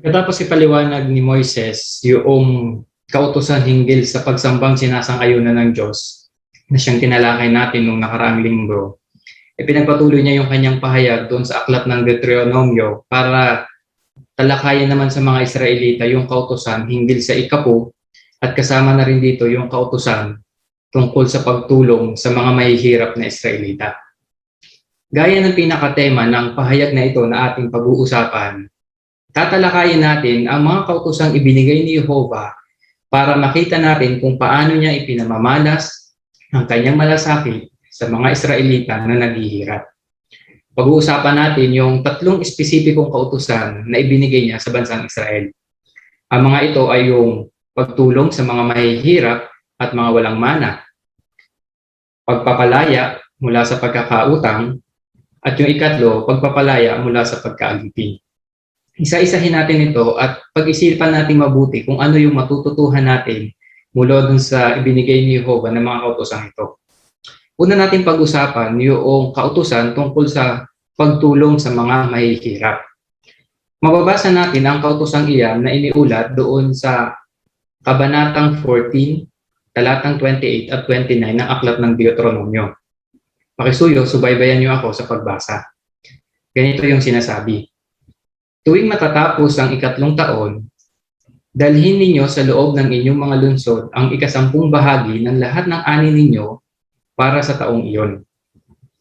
Pagkatapos ipaliwanag ni Moises yung kautusan hinggil sa pagsambang sinasang-ayunan ng Diyos na siyang tinalakay natin nung nakaraang linggo, pinagpatuloy niya yung kanyang pahayag doon sa aklat ng Deuteronomio para talakayin naman sa mga Israelita yung kautusan hinggil sa ikapu at kasama na rin dito yung kautusan tungkol sa pagtulong sa mga mahihirap na Israelita. Gaya ng pinakatema ng pahayag na ito na ating pag-uusapan, tatalakayin natin ang mga kautusang ibinigay ni Jehovah para makita natin kung paano niya ipinamamalas ang kanyang malasakit sa mga Israelita na naghihirap. Pag-uusapan natin yung tatlong espesipikong kautusan na ibinigay niya sa bansang Israel. Ang mga ito ay yung pagtulong sa mga mahihirap at mga walang mana, pagpapalaya mula sa pagkakautang, at yung ikatlo, pagpapalaya mula sa pagkaagipin. Isa-isahin natin ito at pag-isipan natin mabuti kung ano yung matututuhan natin mula dun sa ibinigay ni Jehovah ng mga kautusan ito. Una natin pag-usapan yung kautusan tungkol sa pagtulong sa mga mahihirap. Mababasa natin ang kautusang iyan na iniulat doon sa Kabanatang 14, talatang 28 at 29 ng aklat ng Deuteronomio. Pakisuyo, subaybayan niyo ako sa pagbasa. Ganito yung sinasabi. Tuwing matatapos ang ikatlong taon, dalhin ninyo sa loob ng inyong mga lungsod ang ikasampung bahagi ng lahat ng ani ninyo para sa taong iyon.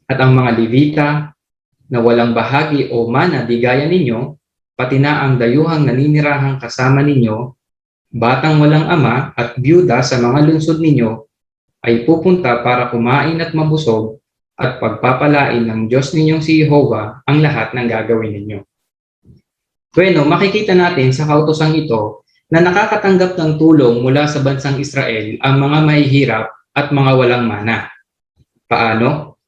At ang mga Levita na walang bahagi o mana di gaya ninyo, pati na ang dayuhang naninirahang kasama ninyo, batang walang ama at byuda sa mga lungsod ninyo, ay pupunta para kumain at mabusog at pagpapalain ng Diyos ninyong si Jehovah ang lahat ng gagawin ninyo. Bueno, makikita natin sa kautosang ito na nakakatanggap ng tulong mula sa bansang Israel ang mga mahihirap at mga walang mana. Paano?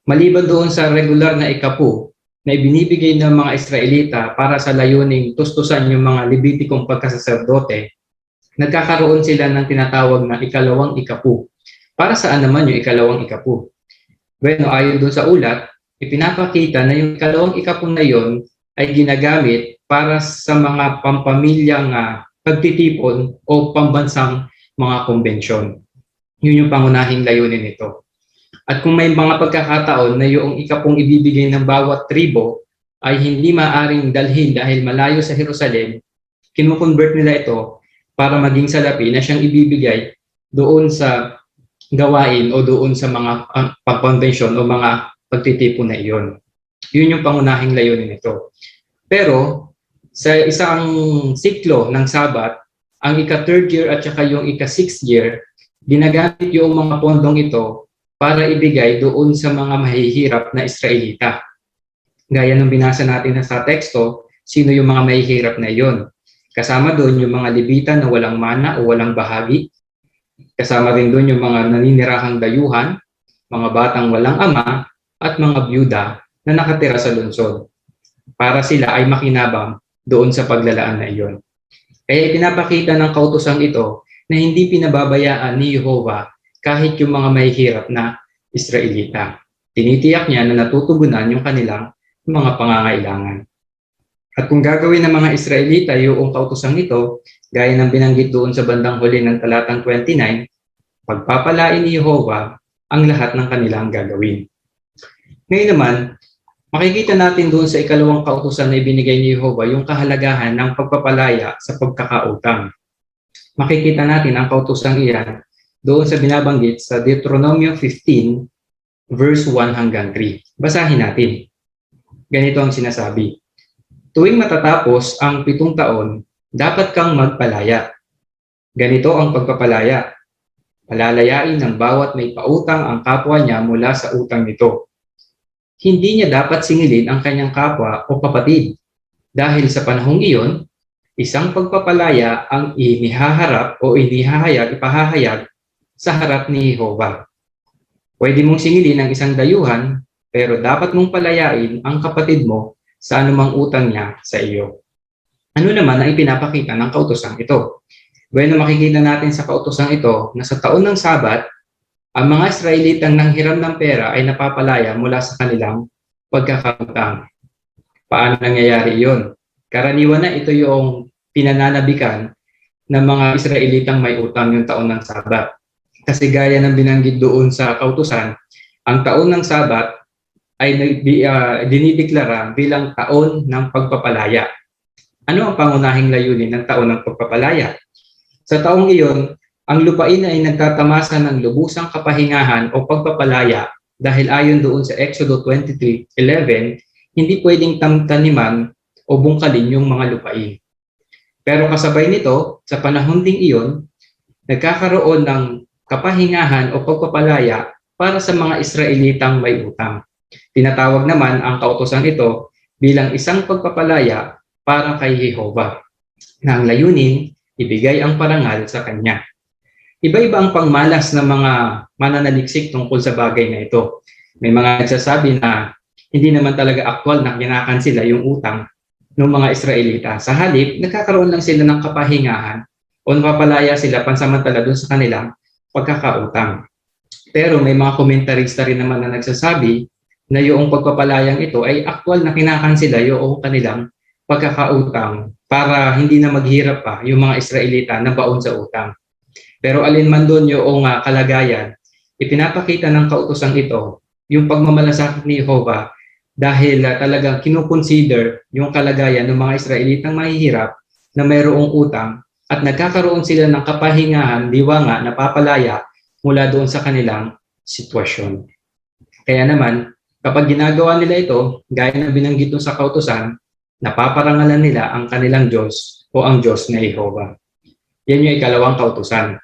Maliban doon sa regular na ikapu na ibinibigay ng mga Israelita para sa layuning tustusan yung mga Levitikong pagkasaserdote, nagkakaroon sila ng tinatawag na ikalawang ikapu. Para saan naman yung ikalawang ikapu? Bueno, ayon doon sa ulat, ipinapakita na yung ikalawang ikapu na yon ay ginagamit para sa mga pampamilyang pagtitipon o pambansang mga konbensyon. Yun yung pangunahing layunin nito. At kung may mga pagkakataon na yung ikapong ibibigay ng bawat tribo ay hindi maaring dalhin dahil malayo sa Jerusalem, kinukonvert nila ito para maging salapi na siyang ibibigay doon sa gawain o doon sa mga pagkonbensyon o mga pagtitipon na iyon. Yun yung pangunahing layunin nito. Pero sa isang siklo ng Sabat, ang ika-third year at saka yung ika-sixth year, ginagamit yung mga pondong ito para ibigay doon sa mga mahihirap na Israelita. Gaya ng binasa natin sa teksto, sino yung mga mahihirap na iyon? Kasama doon yung mga Levita na walang mana o walang bahagi. Kasama rin doon yung mga naninirahang dayuhan, mga batang walang ama, at mga byuda na nakatira sa lungsod. Para sila ay makinabang doon sa paglalaan na iyon. Kaya ipinapakita ng kautosang ito na hindi pinababayaan ni Jehovah kahit yung mga mahihirap na Israelita. Tinitiyak niya na natutugunan yung kanilang mga pangangailangan. At kung gagawin ng mga Israelita yung kautosang ito, gaya ng binanggit doon sa bandang huli ng talatang 29, pagpapalain ni Jehovah ang lahat ng kanilang gagawin. Ngayon naman, makikita natin doon sa ikalawang kautusan na ibinigay ni Jehovah yung kahalagahan ng pagpapalaya sa pagkakautang. Makikita natin ang kautusang iyan doon sa binabanggit sa Deuteronomio 15, verse 1 hanggang 3. Basahin natin. Ganito ang sinasabi. Tuwing matatapos ang 7 taon, dapat kang magpalaya. Ganito ang pagpapalaya. Palalayain ng bawat may pautang ang kapwa niya mula sa utang nito. Hindi niya dapat singilin ang kanyang kapwa o kapatid. Dahil sa panahong iyon, isang pagpapalaya ang inihaharap o ipahahayag sa harap ni Jehovah. Pwede mong singilin ang isang dayuhan, pero dapat mong palayain ang kapatid mo sa anumang utang niya sa iyo. Ano naman ang ipinapakita ng kautosang ito? Bueno, makikita natin sa kautosang ito na sa taon ng Sabat, ang mga Israelitang nanghiram ng pera ay napapalaya mula sa kanilang pagkakautang. Paano nangyayari iyon? Karaniwan na ito yung pinananabikan ng mga Israelitang may utang yung taon ng Sabat. Kasi gaya ng binanggit doon sa kautusan, ang taon ng Sabat ay dinideklara bilang taon ng pagpapalaya. Ano ang pangunahing layunin ng taon ng pagpapalaya? Sa taong iyon, ang lupain ay nagtatamasa ng lubusang kapahingahan o pagpapalaya dahil ayon doon sa Exodo 23:11, hindi pwedeng taniman o bungkalin yung mga lupain. Pero kasabay nito, sa panahon ding iyon, nagkakaroon ng kapahingahan o pagpapalaya para sa mga Israelitang may utang. Tinatawag naman ang kautusan ito bilang isang pagpapalaya para kay Jehovah, na ang layunin, ibigay ang parangal sa Kanya. Iba-iba ang pangmalas ng mga mananaliksik tungkol sa bagay na ito. May mga nagsasabi na hindi naman talaga aktwal na kinakansela yung utang ng mga Israelita. Sa halip, nagkakaroon lang sila ng kapahingahan o napapalaya sila pansamantala doon sa kanilang pagkakautang. Pero may mga komentarista rin naman na nagsasabi na yung pagpapalayang ito ay aktwal na kinakansela yung kanilang pagkakautang para hindi na maghirap pa yung mga Israelita na baon sa utang. Pero alin man doon yung kalagayan, ipinapakita ng kautosang ito yung pagmamalasakit ni Jehovah dahil talagang kinukonsider yung kalagayan ng mga Israelitang mahihirap na mayroong utang at nagkakaroon sila ng kapahingahan, diwa napapalaya mula doon sa kanilang sitwasyon. Kaya naman, kapag ginagawa nila ito, gaya ng binanggit sa kautosan, napaparangalan nila ang kanilang Diyos o ang Diyos na Jehovah. Yan yung ikalawang kautusan.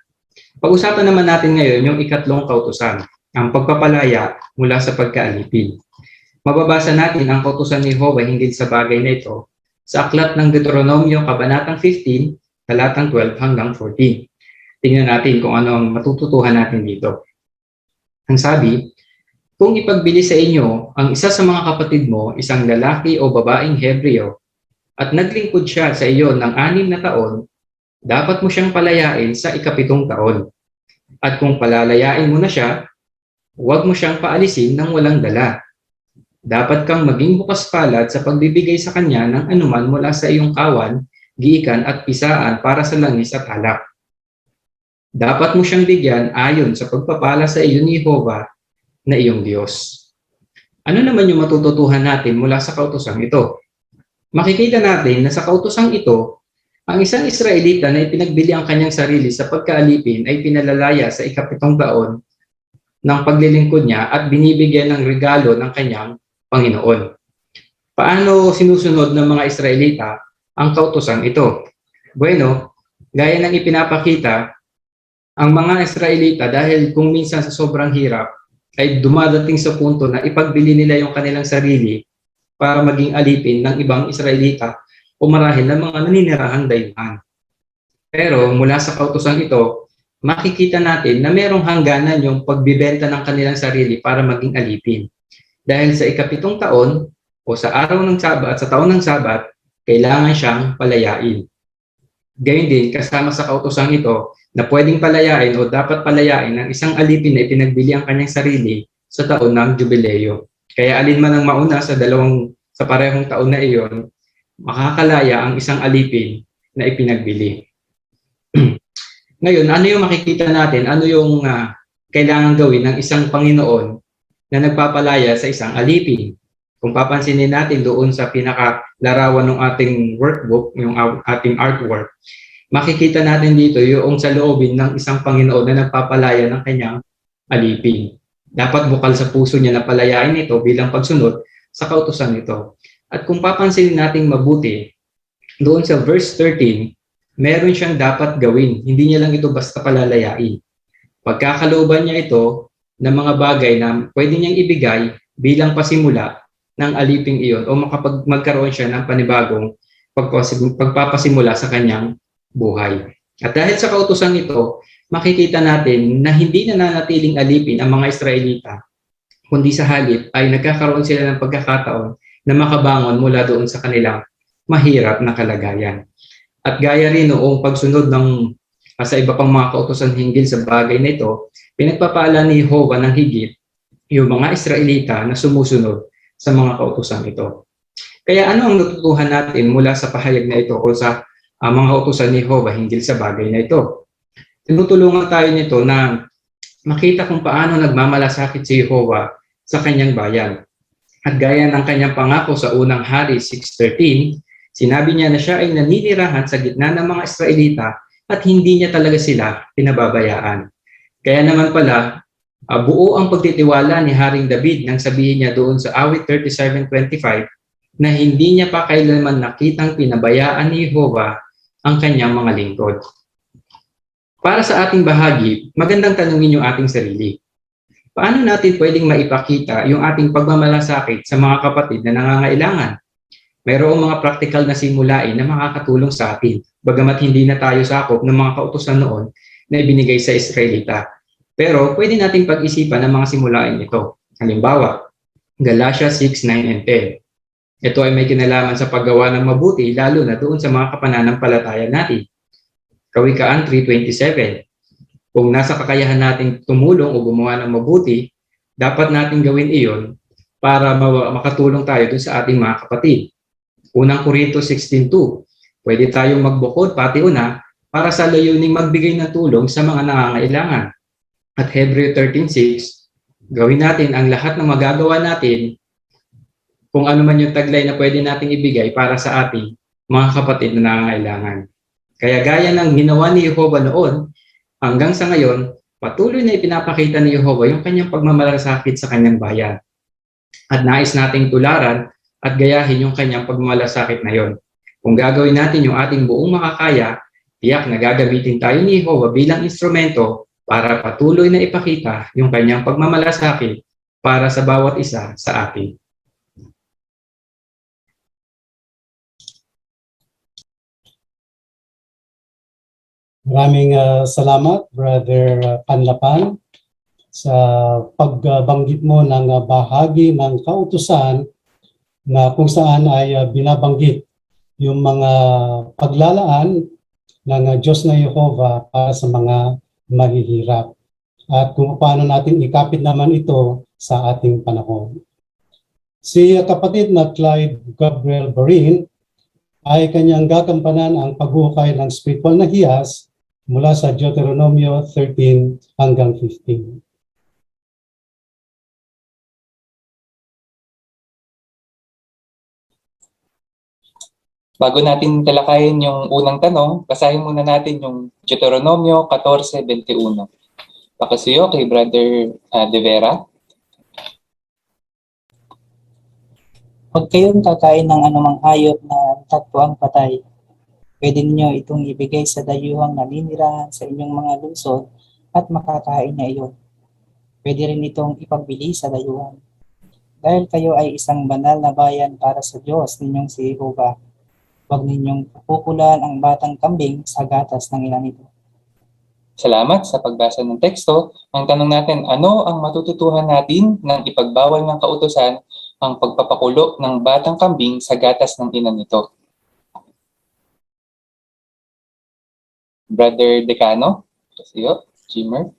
Pag-usapan naman natin ngayon yung ikatlong kautusan, ang pagpapalaya mula sa pagkaalipin. Mababasa natin ang kautusan ni Jehovah hinggil sa bagay na ito sa aklat ng Deuteronomio, Kabanatang 15, talatang 12 hanggang 14. Tingnan natin kung ano ang matututuhan natin dito. Ang sabi, kung ipagbili sa inyo ang isa sa mga kapatid mo, isang lalaki o babaeng Hebreo, at naglingkod siya sa iyo ng 6 na taon, dapat mo siyang palayain sa ika-7 taon. At kung palalayain mo na siya, huwag mo siyang paalisin ng walang dala. Dapat kang maging bukas palad sa pagbibigay sa kanya ng anuman mula sa iyong kawan, giikan at pisaan para sa langis at alak. Dapat mo siyang bigyan ayon sa pagpapala sa iyo ni Jehovah na iyong Diyos. Ano naman yung matututuhan natin mula sa kautosang ito? Makikita natin na sa kautosang ito, ang isang Israelita na ipinagbili ang kanyang sarili sa pagkaalipin ay pinalalaya sa ika-7 taon ng paglilingkod niya at binibigyan ng regalo ng kanyang Panginoon. Paano sinusunod ng mga Israelita ang kautosang ito? Bueno, gaya ng ipinapakita, ang mga Israelita dahil kung minsan sa sobrang hirap ay dumadating sa punto na ipagbili nila yung kanilang sarili para maging alipin ng ibang Israelita o marahil ng mga naninirahang dayuhan. Pero mula sa kautosang ito, makikita natin na merong hangganan yung pagbibenta ng kanilang sarili para maging alipin. Dahil sa ika-7 taon o sa araw ng Sabat, sa taon ng Sabat, kailangan siyang palayain. Gayun din, kasama sa kautosang ito, na pwedeng palayain o dapat palayain ng isang alipin na ipinagbili ang kanyang sarili sa taon ng Jubileo. Kaya alin man ang mauna sa parehong taon na iyon, makakalaya ang isang alipin na ipinagbili. Ngayon, ano yung makikita natin? Ano yung kailangan gawin ng isang Panginoon na nagpapalaya sa isang alipin? Kung papansinin natin doon sa pinakalarawan ng ating workbook, yung ating artwork, makikita natin dito yung sa loobin ng isang Panginoon na nagpapalaya ng kanyang alipin. Dapat bukal sa puso niya na palayain ito bilang pagsunod sa kautusan nito. At kung papansinin natin mabuti, doon sa verse 13, meron siyang dapat gawin. Hindi niya lang ito basta palalayain. Pagkakalooban niya ito ng mga bagay na pwede niyang ibigay bilang pasimula ng aliping iyon o magkaroon siya ng panibagong pagpapasimula sa kanyang buhay. At dahil sa kautusan ito, makikita natin na hindi na nanatiling alipin ang mga Israelita, kundi sa halip ay nagkakaroon sila ng pagkakataon na makabangon mula doon sa kanilang mahirap na kalagayan. At gaya rin noong pagsunod sa iba pang mga kautusan hinggil sa bagay na ito, pinagpapala ni Jehovah ng higit yung mga Israelita na sumusunod sa mga kautusan ito. Kaya ano ang natutuhan natin mula sa pahayag na ito o sa mga utusan ni Jehovah hinggil sa bagay na ito? Tinutulungan tayo nito na makita kung paano nagmamalasakit si Jehovah sa kanyang bayan. At gaya ng kanyang pangako sa unang hari 6:13, sinabi niya na siya ay naninirahan sa gitna ng mga Israelita at hindi niya talaga sila pinababayaan. Kaya naman pala, buo ang pagtitiwala ni Haring David nang sabihin niya doon sa awit 37:25 na hindi niya pa kailanman nakitang pinabayaan ni Jehovah ang kanyang mga lingkod. Para sa ating bahagi, magandang tanungin yung ating sarili. Paano natin pwedeng maipakita yung ating pagmamalasakit sa mga kapatid na nangangailangan? Mayroong mga praktikal na simulain na makakatulong sa atin, bagamat hindi na tayo sakop ng mga kautusan noon na ibinigay sa Israelita. Pero pwede nating pag-isipan ang mga simulain ito. Halimbawa, Galatia 6:9 and 10. Ito ay may kinalaman sa paggawa ng mabuti, lalo na doon sa mga kapananampalataya natin. Kawikaan 3:27. Kung nasa kakayahan nating tumulong o gumawa ng mabuti, dapat nating gawin iyon para makatulong tayo dun sa ating mga kapatid. Unang Korinto 16:2. Pwede tayong magbukod pati una para sa layuning magbigay ng tulong sa mga nangangailangan. At Hebreo 13:6, gawin natin ang lahat ng magagawa natin kung ano man yung taglay na pwede nating ibigay para sa ating mga kapatid na nangangailangan. Kaya gaya ng ginawa ni Jehovah noon, hanggang sa ngayon, patuloy na ipinapakita ni Jehovah yung kanyang pagmamalasakit sa kanyang bayan. At nais nating tularan at gayahin yung kanyang pagmamalasakit na yon. Kung gagawin natin yung ating buong makakaya, tiyak na gagamitin tayo ni Jehovah bilang instrumento para patuloy na ipakita yung kanyang pagmamalasakit para sa bawat isa sa atin. Maraming salamat, Brother Panlapan, sa pagbanggit mo ng bahagi ng kautusan na kung saan ay binabanggit yung mga paglalaan ng Diyos na Jehovah para sa mga mahihirap at kung paano natin ikapit naman ito sa ating panahon. Si kapatid na Clyde Gabriel Barin ay kanyang gagampanan ang paghuhukay ng spiritual na hiyas mula sa Deuteronomio 13 hanggang 15. Bago natin talakayin yung unang tanong, basahin muna natin yung Deuteronomio 14:21. Pakasuyo kay Brother De Vera. Huwag kayong kakain ng anumang hayop na tagpuang patay. Pwede ninyo itong ibigay sa dayuhang naninirahan sa inyong mga lungsod at makakain niya iyon. Pwede rin itong ipagbili sa dayuhan. Dahil kayo ay isang banal na bayan para sa Diyos ninyong si Jehovah, huwag ninyong pupukulan ang batang kambing sa gatas ng ina nito. Salamat sa pagbasa ng teksto. Ang tanong natin, ano ang matututuhan natin ng ipagbawal ng kautusan ang pagpapakulo ng batang kambing sa gatas ng ina nito? Brother Decano, Pasiyo, Jimmer.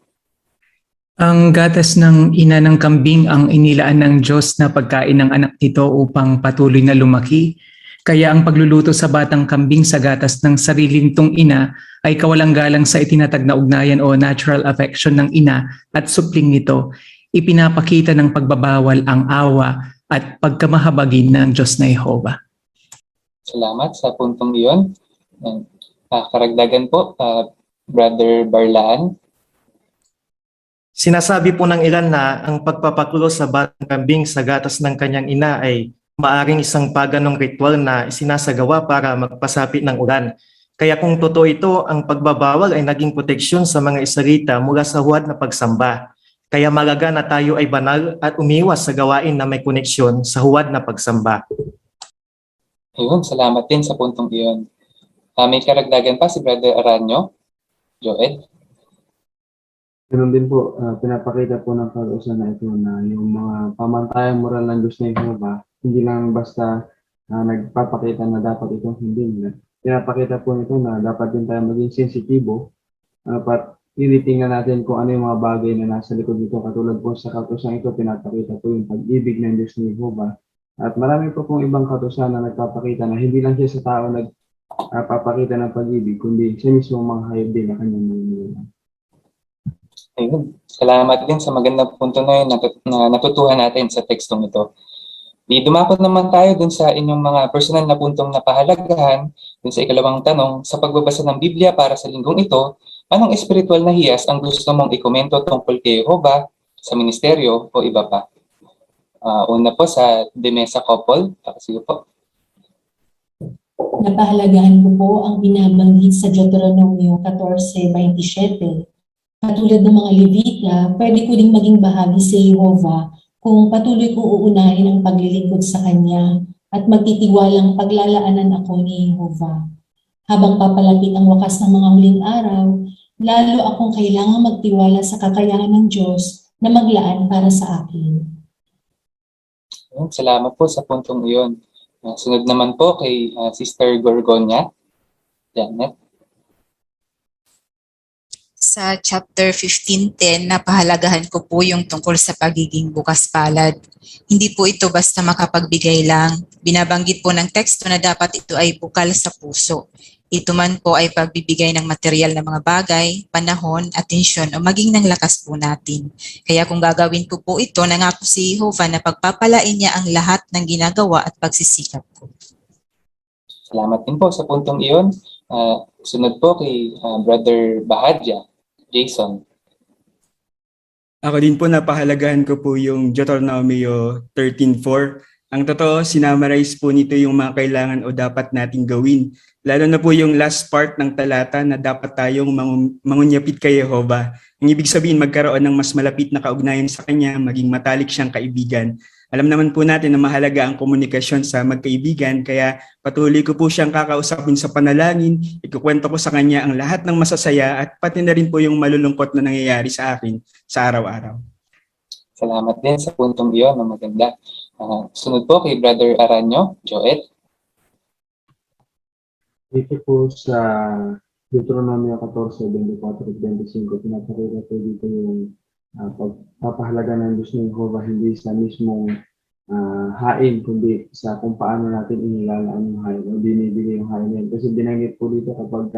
Ang gatas ng ina ng kambing ang inilaan ng Diyos na pagkain ng anak nito upang patuloy na lumaki. Kaya ang pagluluto sa batang kambing sa gatas ng sarili nitong ina ay kawalang-galang sa itinatag na ugnayan o natural affection ng ina at supling nito. Ipinapakita ng pagbabawal ang awa at pagkamahabagin ng Diyos na Jehovah. Salamat sa puntong iyon. Karagdagan po, Brother Barlaan. Sinasabi po ng ilan na ang pagpapakulo sa batang kambing sa gatas ng kanyang ina ay maaring isang paganong ritual na isinasagawa para magpasapit ng ulan. Kaya kung totoo ito, ang pagbabawal ay naging proteksyon sa mga Israelita mula sa huwad na pagsamba. Kaya malaga na tayo ay banal at umiwas sa gawain na may koneksyon sa huwad na pagsamba. Ayun, salamat din sa puntong iyon. May karagdagan pa si Brother Aranyo. Joel. Ganun din po, pinapakita po ng kautusan na ito na yung mga pamantayang moral ng Diyos na Jehovah, hindi lang basta nagpapakita na dapat itong hindi nila. Pinapakita po nito na dapat din tayo maging sensitibo at tinitingnan natin kung ano yung mga bagay na nasa likod nito. Katulad po sa kautusan ito, pinapakita po yung pag-ibig ng Diyos ni Jehovah At marami po pong ibang kautusan na nagpapakita na hindi lang siya sa tao nagpapakita ng pag-ibig, kundi siya mismo mga hayop din na kanyang mga. Ayun. Salamat din sa magandang punto na yun na natutuhan natin sa tekstong ito. Dumako naman tayo dun sa inyong mga personal na puntong napahalagahan, dun sa ikalawang tanong, sa pagbabasa ng Biblia para sa linggong ito, anong espiritual na hiyas ang gusto mong ikomento tungkol kay Jehovah, sa ministeryo o iba pa? Una po sa Demesa Couple. Sige po. Napahalagahan ko po ang binabanggit sa Deuteronomio 14:27. Katulad ng mga Levita, pwede ko ding maging bahagi sa Jehovah kung patuloy ko uunahin ang paglilingkod sa Kanya at magtitiwalang paglalaanan ako ni Jehovah. Habang papalapit ang wakas ng mga huling araw, lalo akong kailangang magtiwala sa kakayahan ng Diyos na maglaan para sa akin. Ayun. Salamat po sa puntong iyon. Sunod naman po kay Sister Gorgonia. Janet. Sa chapter 15:10, napahalagahan ko po yung tungkol sa pagiging bukas palad. Hindi po ito basta makapagbigay lang. Binabanggit po ng teksto na dapat ito ay bukal sa puso. Ito man po ay pagbibigay ng material na mga bagay, panahon, atensyon o maging ng lakas po natin. Kaya kung gagawin ko po ito, nangako si Jehovah na pagpapalain niya ang lahat ng ginagawa at pagsisikap ko. Salamat din po sa puntong iyon. Sunod po kay Brother Bahadja. Jason. Ako din po napahalagahan ko po yung Deuteronomio 13:4. Ang totoo, sinamarize po nito yung mga kailangan o dapat nating gawin. Lalo na po yung last part ng talata na dapat tayong mangunyapit kay Jehovah. Ang ibig sabihin, magkaroon ng mas malapit na kaugnayan sa Kanya, maging matalik siyang kaibigan. Alam naman po natin na mahalaga ang komunikasyon sa magkaibigan, kaya patuloy ko po siyang kakausapin sa panalangin, ikukwento ko sa kanya ang lahat ng masasaya at pati na rin po yung malulungkot na nangyayari sa akin sa araw-araw. Salamat din sa puntong iyon na maganda. Sunod po kay Brother Aranyo, Joel. Dito po sa Deuteronomio 14:24-25, pinapakita po dito yung pagpapahalaga ng Diyos ng Jehovah hindi sa mismong hain, kundi sa kung paano natin inilalaan yung hain o binibigay yung hain na yun. Kasi binanggit po dito kapag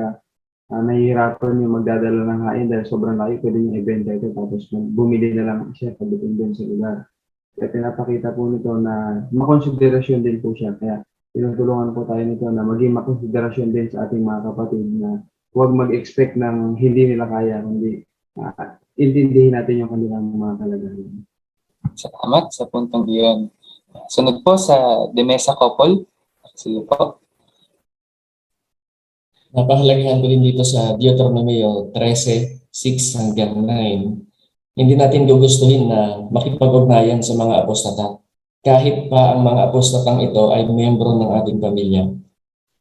nahihirapan yung magdadala ng hain dahil sobrang laki, pwede niya ibenta ito tapos bumili na lang siya pagdating doon sa lugar. Kaya pinapakita po nito na makonsiderasyon din po siya. Kaya tinutulungan po tayo nito na maging makonsiderasyon din sa ating mga kapatid na huwag mag-expect ng hindi nila kaya, kundi intindihin natin yung kanilang mga kalagayan. Salamat sa puntong iyon. Sunod po sa Demesa Couple. Sige po. Napahalagahan ko din dito sa Deuteronomio 13:6-9. Hindi natin gugustuhin na makipag-ugnayan sa mga apostata, kahit pa ang mga apostatang ito ay miyembro ng ating pamilya.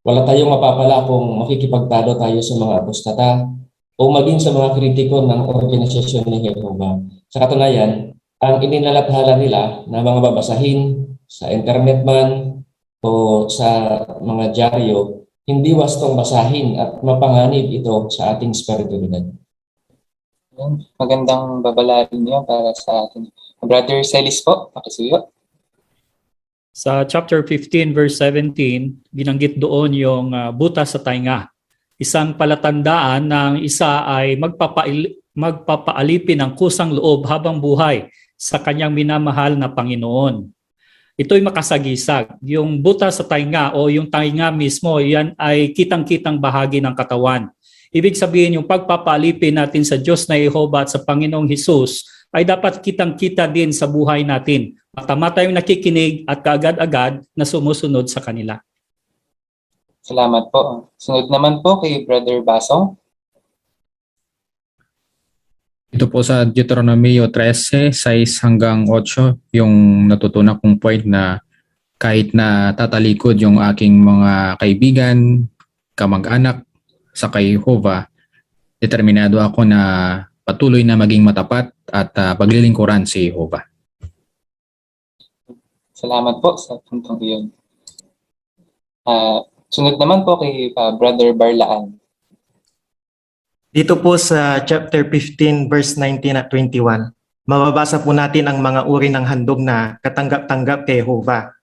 Wala tayong mapapala kung makikipagtalo tayo sa mga apostata o maging sa mga kritiko ng organisasyon ni Jehovah. Sa katunayan, ang inilalathala nila na mga babasahin sa internet man o sa mga dyaryo, hindi wastong basahin at mapanganib ito sa ating spiritualidad. Magandang babalarin niyo para sa atin. Brother Celis po, pakisuyo. Sa chapter 15 verse 17, binanggit doon yung butas sa tainga. Isang palatandaan ng isa ay magpapaalipin ng kusang loob habang buhay sa kanyang minamahal na Panginoon. Ito'y makasagisag. Yung butas sa tainga o yung tainga mismo, yan ay kitang-kitang bahagi ng katawan. Ibig sabihin yung pagpapaalipin natin sa Diyos na Jehovah at sa Panginoong Hesus ay dapat kitang-kita din sa buhay natin. Matama tayong nakikinig at kaagad-agad na sumusunod sa kanila. Salamat po. Sunod naman po kay Brother Basong. Ito po sa Deuteronomio 13:6-8, yung natutunan kong point na kahit na tatalikod yung aking mga kaibigan, kamag-anak sa kay Jehovah, determinado ako na patuloy na maging matapat at paglilingkuran si Jehovah. Salamat po sa puntong iyon. Sunod naman po kay Brother Barlaan. Dito po sa chapter 15 verse 19 at 21, mababasa po natin ang mga uri ng handog na katanggap-tanggap kay Jehovah.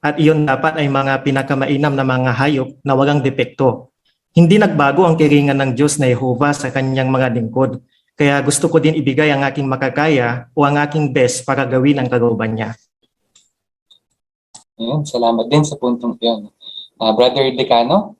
at iyon dapat ay mga pinakamainam na mga hayop na walang depekto. Hindi nagbago ang kiringan ng Diyos na Jehovah sa kanyang mga lingkod. Kaya gusto ko din ibigay ang aking makakaya o ang aking best para gawin ang kalooban niya. Ayun, salamat din sa puntong iyon. Brother Decano?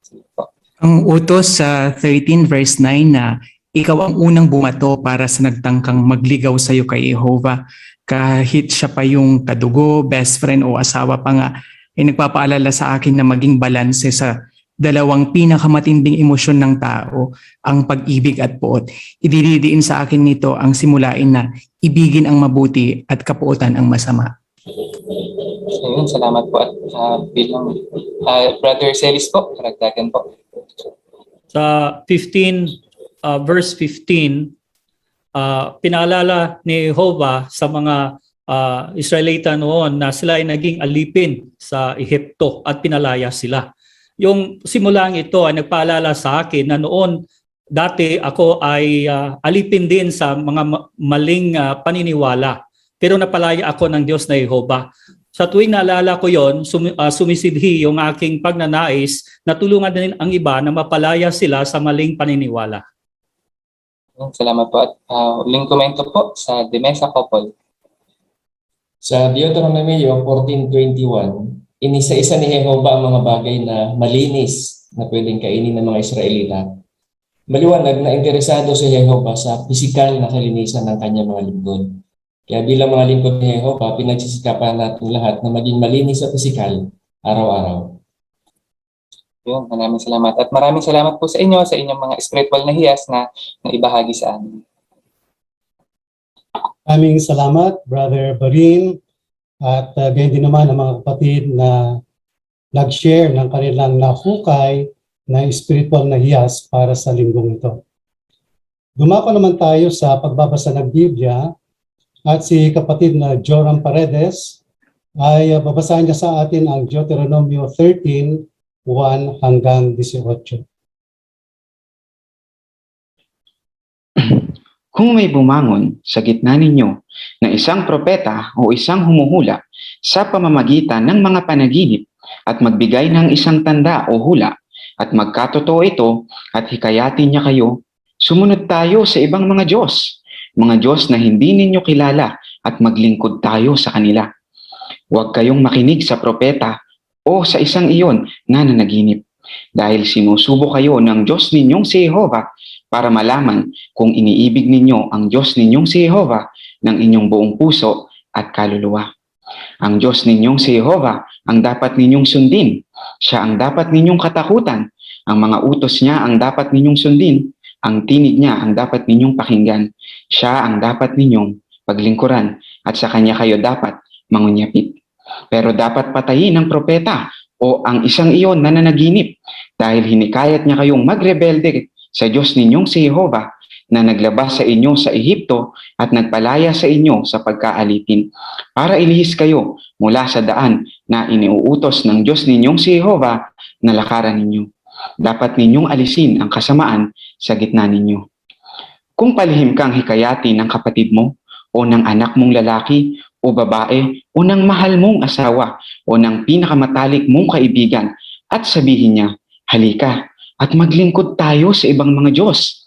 Sige po. Ang utos sa 13 verse 9 na ikaw ang unang bumato para sa nagtangkang magligaw sa iyo kay Jehovah, kahit siya pa yung kadugo, best friend o asawa pa nga, ay nagpapaalala sa akin na maging balanse sa dalawang pinakamatinding emosyon ng tao, ang pag-ibig at puot. Idinidiin sa akin nito ang simulain na ibigin ang mabuti at kapuotan ang masama. Ayun, salamat po. At bilang Brother Celis po, karagdagan po. Sa 15, verse 15, pinaalala ni Jehovah sa mga Israelita noon na sila ay naging alipin sa Ehipto at pinalaya sila. Yung simulang ito ay nagpaalala sa akin na noon dati ako ay alipin din sa mga maling paniniwala. Pero napalaya ako ng Diyos na Jehovah. Sa tuwing naalala ko yon, sumisidhi yung aking pagnanais na tulungan din ang iba na mapalaya sila sa maling paniniwala. Salamat po. At uling komento po sa Demesa Couple. Sa Deuteronomy 14:21, inisa-isa ni Jehovah ang mga bagay na malinis na pwedeng kainin ng mga Israelita. Maliwanag na interesado si Jehovah sa pisikal na kalinisan ng kanyang mga lingkod. Kaya bilang mga lingkod ni Jehovah, pinagsisikapan natin lahat na maging malinis sa pisikal araw-araw. Yun, maraming salamat. At maraming salamat po sa inyo, sa inyong mga spiritual na hiyas na ibahagi sa amin. Maraming salamat, Brother Barin, at ganyan din naman ang mga kapatid na nag-share ng kanilang nahukay na spiritual na hiyas para sa linggong ito. Dumako naman tayo sa pagbabasa ng Biblia at si kapatid na Joram Paredes ay babasahin niya sa atin ang Deuteronomy 13:1 hanggang 18. Kung may bumangon sa gitna ninyo na isang propeta o isang humuhula sa pamamagitan ng mga panaginip at magbigay ng isang tanda o hula at magkatotoo ito at hikayatin niya kayo, sumunod tayo sa ibang mga Diyos na hindi ninyo kilala at maglingkod tayo sa kanila. Huwag kayong makinig sa propeta o sa isang iyon na nanaginip dahil sinusubo kayo ng Diyos ninyong si Jehovah para malaman kung iniibig ninyo ang Diyos ninyong si Jehovah ng inyong buong puso at kaluluwa. Ang Diyos ninyong si Jehovah ang dapat ninyong sundin. Siya ang dapat ninyong katakutan. Ang mga utos niya ang dapat ninyong sundin. Ang tinig niya ang dapat ninyong pakinggan. Siya ang dapat ninyong paglingkuran at sa kanya kayo dapat mangunyapit. Pero dapat patayin ang propeta o ang isang iyon na nanaginip dahil hinikayat niya kayong magrebelde sa Diyos ninyong si Jehovah na naglabas sa inyo sa Ehipto at nagpalaya sa inyo sa pagkaalipin para ilihis kayo mula sa daan na iniuutos ng Diyos ninyong si Jehovah na lakaran ninyo. Dapat ninyong alisin ang kasamaan sa gitna ninyo. Kung palihim kang hikayatin ng kapatid mo o ng anak mong lalaki o babae o ng mahal mong asawa o ng pinakamatalik mong kaibigan at sabihin niya, halika at maglingkod tayo sa ibang mga Diyos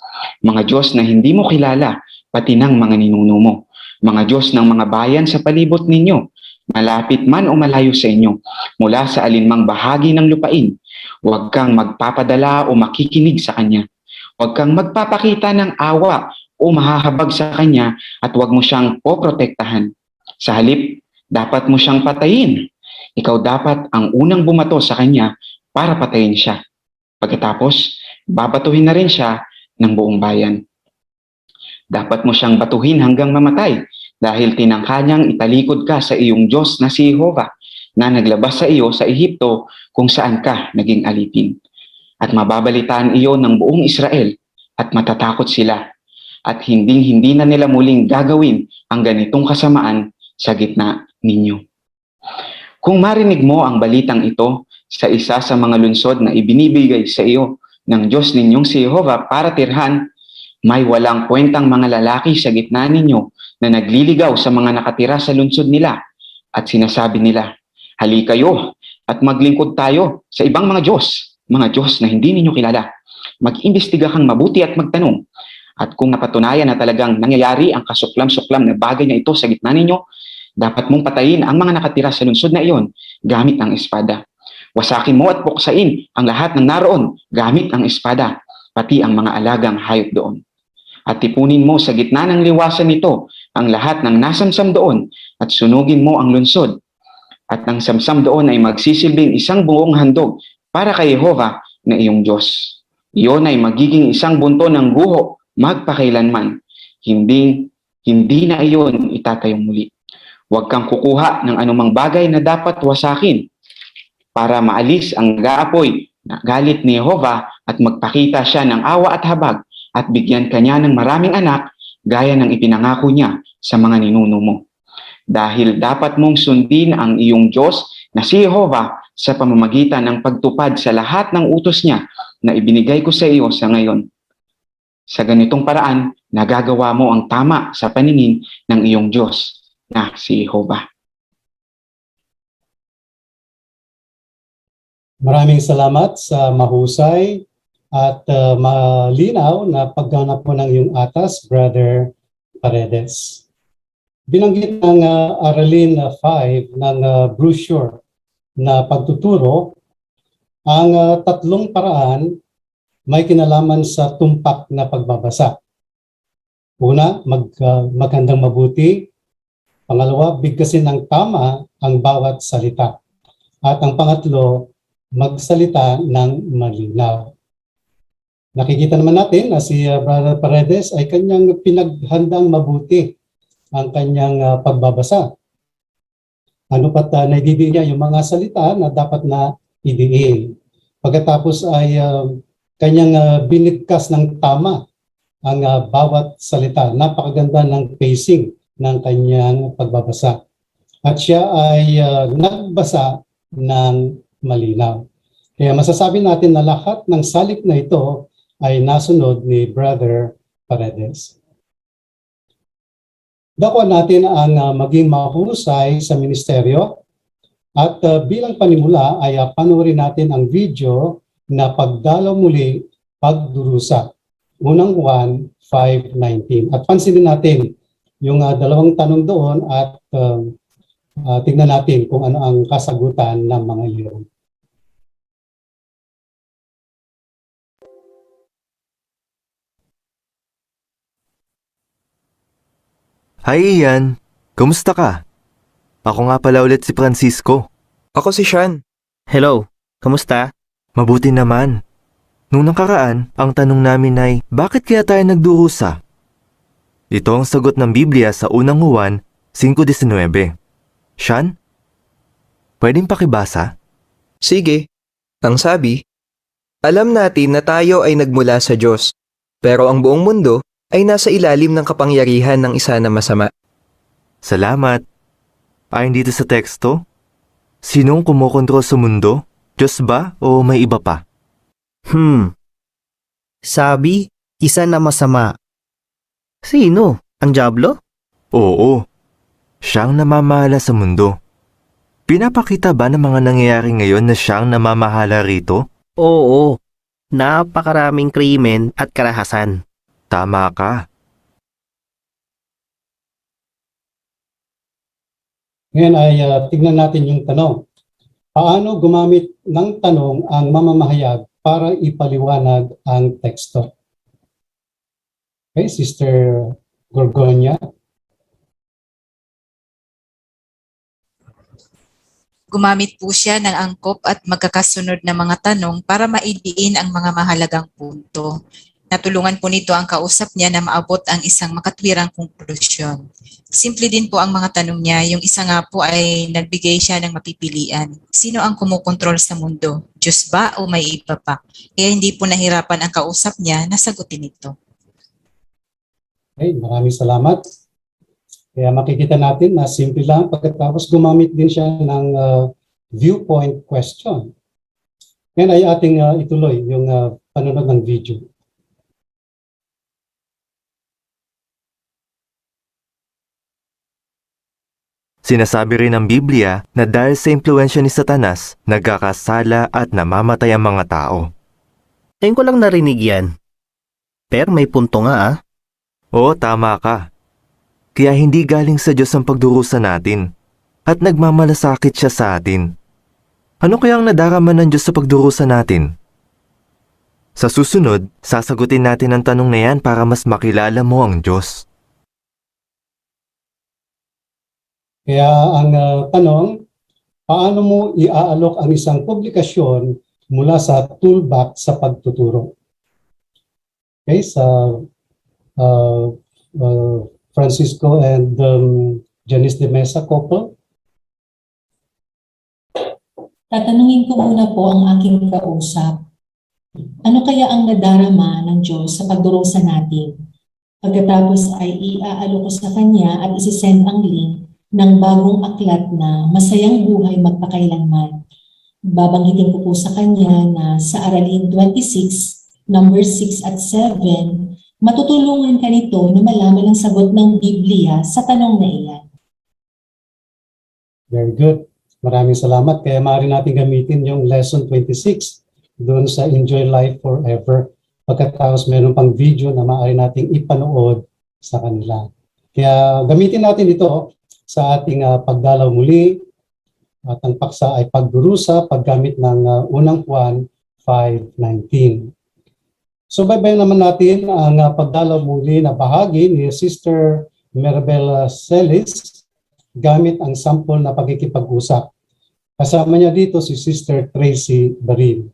na hindi mo kilala, pati ng mga ninuno mo, mga Diyos ng mga bayan sa palibot ninyo, malapit man o malayo sa inyo, mula sa alinmang bahagi ng lupain. Huwag kang magpapadala o makikinig sa Kanya. Huwag kang magpapakita ng awa o mahahabag sa Kanya at huwag mo siyang poprotektahan. Sa halip, dapat mo siyang patayin. Ikaw dapat ang unang bumato sa Kanya para patayin siya. Pagkatapos, babatuhin na rin siya ng buong bayan. Dapat mo siyang batuhin hanggang mamatay dahil tinangka niyang italikod ka sa iyong Diyos na si Jehovah na naglabas sa iyo sa Ehipto kung saan ka naging alipin. At mababalitaan iyo ng buong Israel at matatakot sila at hindi na nila muling gagawin ang ganitong kasamaan sa gitna ninyo. Kung marinig mo ang balitang ito sa isa sa mga lungsod na ibinibigay sa iyo ng Diyos ninyong si Jehovah para tirhan, may walang kwentang mga lalaki sa gitna ninyo na nagliligaw sa mga nakatira sa lungsod nila at sinasabi nila, Hali kayo at maglingkod tayo sa ibang mga Diyos na hindi ninyo kilala. Mag-imbestiga kang mabuti at magtanong. At kung napatunayan na talagang nangyayari ang kasuklam-suklam na bagay na ito sa gitna ninyo, dapat mong patayin ang mga nakatira sa lungsod na iyon gamit ang espada. Wasakin mo at puksain ang lahat ng naroon gamit ang espada, pati ang mga alagang hayop doon. At tipunin mo sa gitna ng liwasan nito ang lahat ng nasamsam doon at sunugin mo ang lungsod. At ang samsam doon ay magsisilbing isang buong handog para kay Jehovah na iyong Diyos. Iyon ay magiging isang bunto ng guho magpakailanman. Hindi na iyon itatayong muli. Huwag kang kukuha ng anumang bagay na dapat wasakin para maalis ang gaapoy na galit ni Jehovah at magpakita siya ng awa at habag at bigyan kanya ng maraming anak gaya ng ipinangako niya sa mga ninuno mo. Dahil dapat mong sundin ang iyong Diyos na si Jehovah sa pamamagitan ng pagtupad sa lahat ng utos niya na ibinigay ko sa iyo sa ngayon. Sa ganitong paraan, nagagawa mo ang tama sa paningin ng iyong Diyos na si Jehovah. Maraming salamat sa mahusay at malinaw na pagganap po ng iyong atas, Brother Paredes. Binanggit ng Aralin 5 ng brochure na pagtuturo, ang tatlong paraan may kinalaman sa tumpak na pagbabasa. Una, magandang mabuti. Pangalawa, bigkasin ng tama ang bawat salita. At ang pangatlo, magsalita ng malinaw. Nakikita naman natin na si Brother Paredes ay kanyang pinaghandang mabuti ang kanyang pagbabasa. Ano pat naididiin niya yung mga salita na dapat na idiin. Pagkatapos ay kanyang binigkas ng tama ang bawat salita. Napakaganda ng pacing ng kanyang pagbabasa. At siya ay nagbasa ng malinaw. Kaya masasabi natin na lahat ng salik na ito ay nasunod ni Brother Paredes. Dakwa natin ang maging mahusay sa ministeryo at bilang panimula ay panoorin natin ang video na pagdalaw muli pagdurusa. Unang 1:5:19. At pansinin natin yung dalawang tanong doon at tingnan natin kung ano ang kasagutan ng mga iyon. Hi Ian, kumusta ka? Ako nga pala ulit si Francisco. Ako si Sean. Hello, kamusta? Mabuti naman. Nung nakaraan, ang tanong namin ay, bakit kaya tayo nagdurusa? Ito ang sagot ng Biblia sa unang Juan 5:19. Sean, pwedeng pakibasa? Sige. Ang sabi, alam natin na tayo ay nagmula sa Diyos, pero ang buong mundo ay nasa ilalim ng kapangyarihan ng isa na masama. Salamat. Ayon dito sa teksto, sinong kumokontrol sa mundo? Diyos ba o may iba pa? Sabi, isa na masama. Sino? Ang Diablo? Oo. Siyang namamahala sa mundo. Pinapakita ba ng mga nangyayari ngayon na siyang namamahala rito? Oo. Napakaraming krimen at karahasan. Tama ka. Ngayon ay tignan natin yung tanong. Paano gumamit ng tanong ang mamamahayag para ipaliwanag ang teksto? Okay, Sister Gorgonia. Gumamit po siya ng angkop at magkakasunod na mga tanong para maidiin ang mga mahalagang punto. Natulungan po nito ang kausap niya na maabot ang isang makatwirang konklusyon. Simple din po ang mga tanong niya. Yung isa nga po ay nagbigay siya ng mapipilian. Sino ang kumukontrol sa mundo? Diyos ba o may iba pa? Kaya hindi po nahirapan ang kausap niya na sagutin ito. Okay, maraming salamat. Kaya makikita natin na simple lang pagkatapos gumamit din siya ng viewpoint question. Ngayon ay ating ituloy yung panonood ng video. Sinasabi rin ng Biblia na dahil sa impluensya ni Satanas, nagkakasala at namamatay ang mga tao. Ngayon ko lang narinig yan. Pero may punto nga ah. Oo, tama ka. Kaya hindi galing sa Diyos ang pagdurusa natin at nagmamalasakit siya sa atin. Ano kaya ang nadarama ng Diyos sa pagdurusa natin? Sa susunod, sasagutin natin ang tanong na yan para mas makilala mo ang Diyos. Kaya ang tanong, paano mo iaalok ang isang publikasyon mula sa toolbox sa pagtuturo? Okay, sa Francisco and Janice de Mesa couple. Tatanungin ko muna po ang aking kausap. Ano kaya ang nadarama ng Diyos sa pagdurusa natin? Pagkatapos ay iaalok ko sa kanya at isisend ang link ng bagong aklat na Masayang Buhay Magpakailanman. Babanggitin ko po sa kanya na sa Aralin 26, number 6 at 7, matutulungan ka nito na malaman ang sagot ng Biblia sa tanong na iyan. Very good. Maraming salamat. Kaya maaari natin gamitin yung lesson 26 doon sa Enjoy Life Forever. Pagkatapos meron pang video na maaari nating ipanood sa kanila. Kaya gamitin natin ito sa ating pagdalaw muli. At ang paksa ay pagdurusa, paggamit ng unang Juan 5:19. So baybay naman natin ang pagdalaw muli na bahagi ni Sister Maribel Celis gamit ang sample na pagkikipag-usap. Kasama niya dito si Sister Tracy Barin.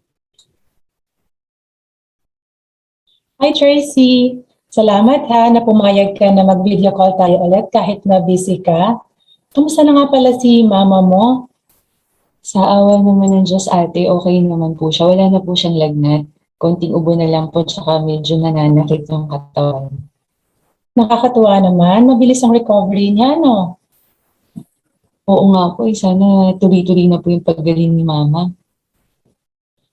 Hi Tracy! Salamat ha na pumayag ka na mag-video call tayo ulit kahit na busy ka. Kamusta na nga pala si mama mo? Sa awa naman ng Diyos ate, okay naman po siya. Wala na po siyang lagnat. Konting ubo na lang po, tsaka medyo nananakit yung katawan. Nakakatuwa naman. Mabilis ang recovery niya, no? Oo nga po, sana tuloy-tuloy na po yung paggaling ni mama.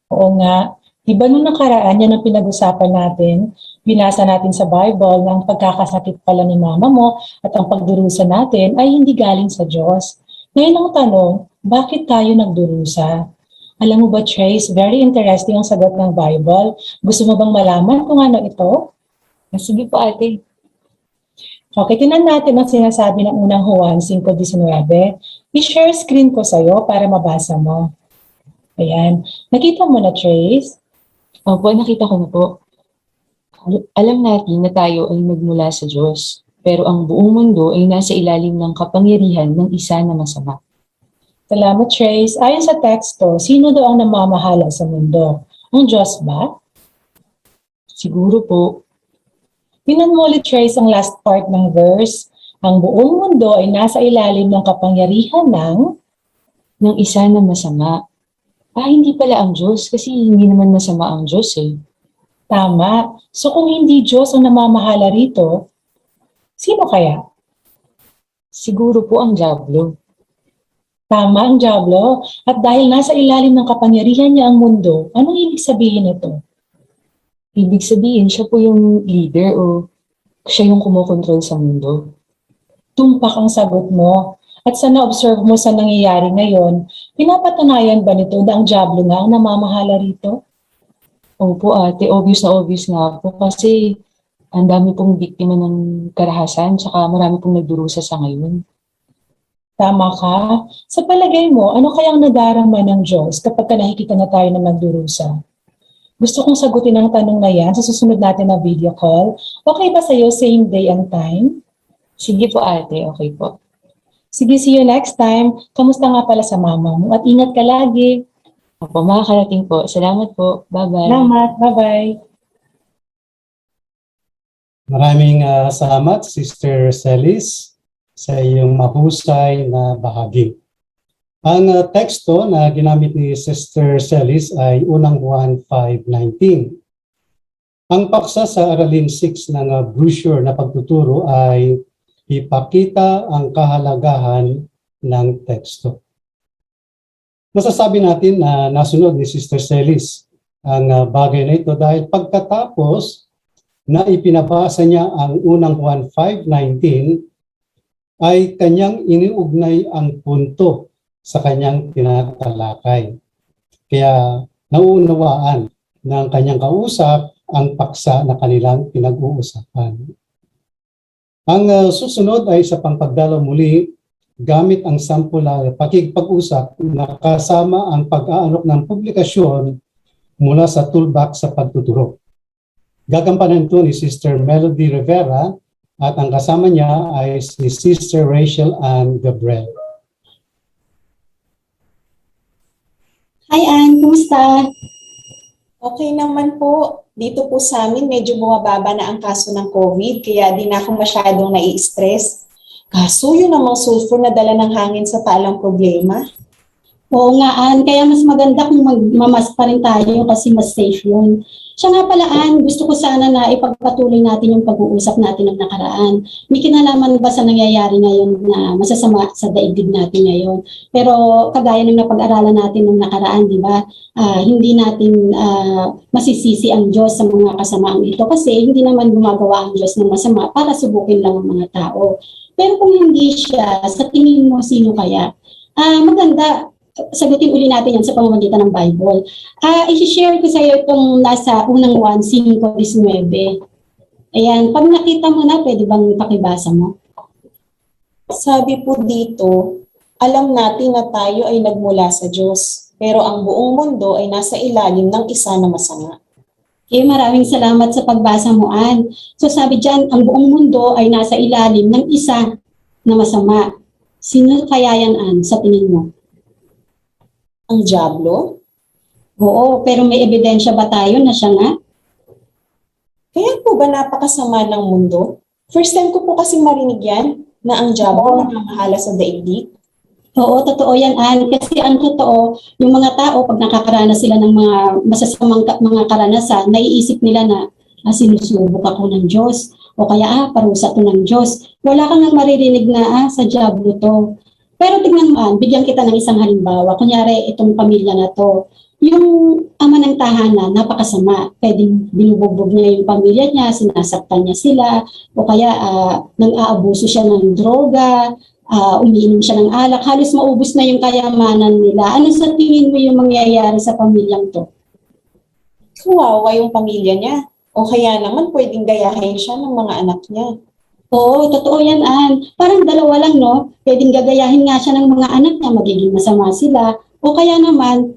Oo nga. Diba nung nakaraan, yan ang pinag-usapan natin, binasa natin sa Bible na ang pagkakasakit pala ni mama mo at ang pagdurusa natin ay hindi galing sa Diyos. Ngayon ang tanong, bakit tayo nagdurusa? Alam mo ba, Trace, very interesting ang sagot ng Bible. Gusto mo bang malaman kung ano ito? Sige po ate. Okay, tinan natin ang sinasabi ng unang Juan 5:19. I-share screen ko sa'yo para mabasa mo. Ayan. Nakita mo na, Trace? Opo, nakita ko na po. Alam natin na tayo ay nagmula sa Diyos, pero ang buong mundo ay nasa ilalim ng kapangyarihan ng isa na masama. Salamat, Trace. Ayon sa teksto, sino daw ang namamahala sa mundo? Ang Diyos ba? Siguro po. Tingnan mo ulit, Trace, ang last part ng verse. Ang buong mundo ay nasa ilalim ng kapangyarihan ng isa na masama. Hindi pala ang Diyos kasi hindi naman masama ang Diyos eh. Tama. So kung hindi Diyos ang namamahala rito, sino kaya? Siguro po ang Diablo. Tama ang Diablo. At dahil nasa ilalim ng kapangyarihan niya ang mundo, anong ibig sabihin nito? Ibig sabihin siya po yung leader o siya yung kumokontrol sa mundo. Tumpak ang sagot mo. At sa na-observe mo sa nangyayari ngayon, pinapatunayan ba nito na ang Diablo nga ang namamahala rito? Opo ate, obvious nga po kasi ang dami pong biktima ng karahasan tsaka marami pong nagdurusa sa ngayon. Tama ka. Sa palagay mo, ano kayang nadarama ng Diyos kapag nakikita na tayo na magdurusa? Gusto kong sagutin ang tanong na yan sa susunod natin na video call. Okay ba sa'yo same day and time? Sige po ate, okay po. Sige, see you next time. Kamusta nga pala sa mama mo? At ingat ka lagi. Opo, makakarating po. Salamat po. Bye-bye. Salamat. Bye-bye. Maraming salamat, Sister Celis, sa iyong mahusay na bahagi. Ang teksto na ginamit ni Sister Celis ay unang Juan 5:19. Ang paksa sa Aralin 6 ng brochure na pagtuturo ay ipakita ang kahalagahan ng teksto. Masasabi natin na nasunod ni Sister Celis ang bagay na ito dahil pagkatapos na ipinabasa niya ang unang Juan 5:19, ay kanyang iniugnay ang punto sa kanyang tinatalakay. Kaya nauunawaan ng kanyang kausap ang paksa na kanilang pinag-uusapan. Ang susunod ay sa pangpagdalaw muli gamit ang sample na pakikipag-usap na kasama ang pag-aanok ng publikasyon mula sa toolbox sa pagtuturo. Gagampanan ito ni Sister Melody Rivera at ang kasama niya ay si Sister Rachel Ann Gabriel. Hi Ann, kumusta? Okay naman po. Dito po sa amin medyo bumababa na ang kaso ng COVID kaya di na ako masyadong nai-stress. Kaso yun namang sulfur na dala ng hangin sa palang problema. Oo nga, Ann. Kaya mas maganda kung magmamask pa rin tayo kasi mas safe yun. Siya nga pala, Ann, gusto ko sana na ipagpatuloy natin yung pag-uusap natin ng nakaraan. May kinalaman ba sa nangyayari ngayon na masasama sa daigdig natin ngayon? Pero kagaya ng napag-aralan natin ng nakaraan, di ba? Hindi natin masisisi ang Diyos sa mga kasamaang ito kasi hindi naman gumagawa ang Diyos ng masama para subukin lang ang mga tao. Pero kung hindi siya, sa tingin mo sino kaya? Maganda. Sagutin uli natin yan sa pamamagitan ng Bible. I-share ko sa iyo itong nasa unang 1:5-19. Ayan, pag nakita mo na, pwede bang pakibasa mo? Sabi po dito, alam natin na tayo ay nagmula sa Diyos, pero ang buong mundo ay nasa ilalim ng isa na masama. Okay, maraming salamat sa pagbasa mo, Ann. So sabi dyan, ang buong mundo ay nasa ilalim ng isa na masama. Sino kaya yan, Ann, sa tingin mo? Ang diablo? Oo, pero may ebidensya ba tayo na siya nga? Kaya po ba napakasama ng mundo? First time ko po kasi marinig yan, na ang diablo namamahala sa daigdig. Oo, totoo yan, Ann. Kasi ang totoo, yung mga tao, pag nakakaranas sila ng mga masasamang mga karanasan, naiisip nila na sinusubok ako ng Diyos. O kaya, parusa to ng Diyos. Wala kang maririnig na, sa diablo to. Pero tignan mo, bigyan kita ng isang halimbawa. Kunyari, itong pamilya na to. Yung ama ng tahanan, napakasama. Pwedeng binubugbog niya yung pamilya niya, sinasaktan niya sila, o kaya nang-aabuso siya ng droga, umiinom siya ng alak, halos maubos na yung kayamanan nila. Ano sa tingin mo yung mangyayari sa pamilyang to? Kawawa yung pamilya niya. O kaya naman pwedeng gayahin siya ng mga anak niya. Oo, totoo yan, Ann. Parang dalawa lang, no? Pwedeng gagayahin nga siya ng mga anak niya, magiging masama sila. O kaya naman,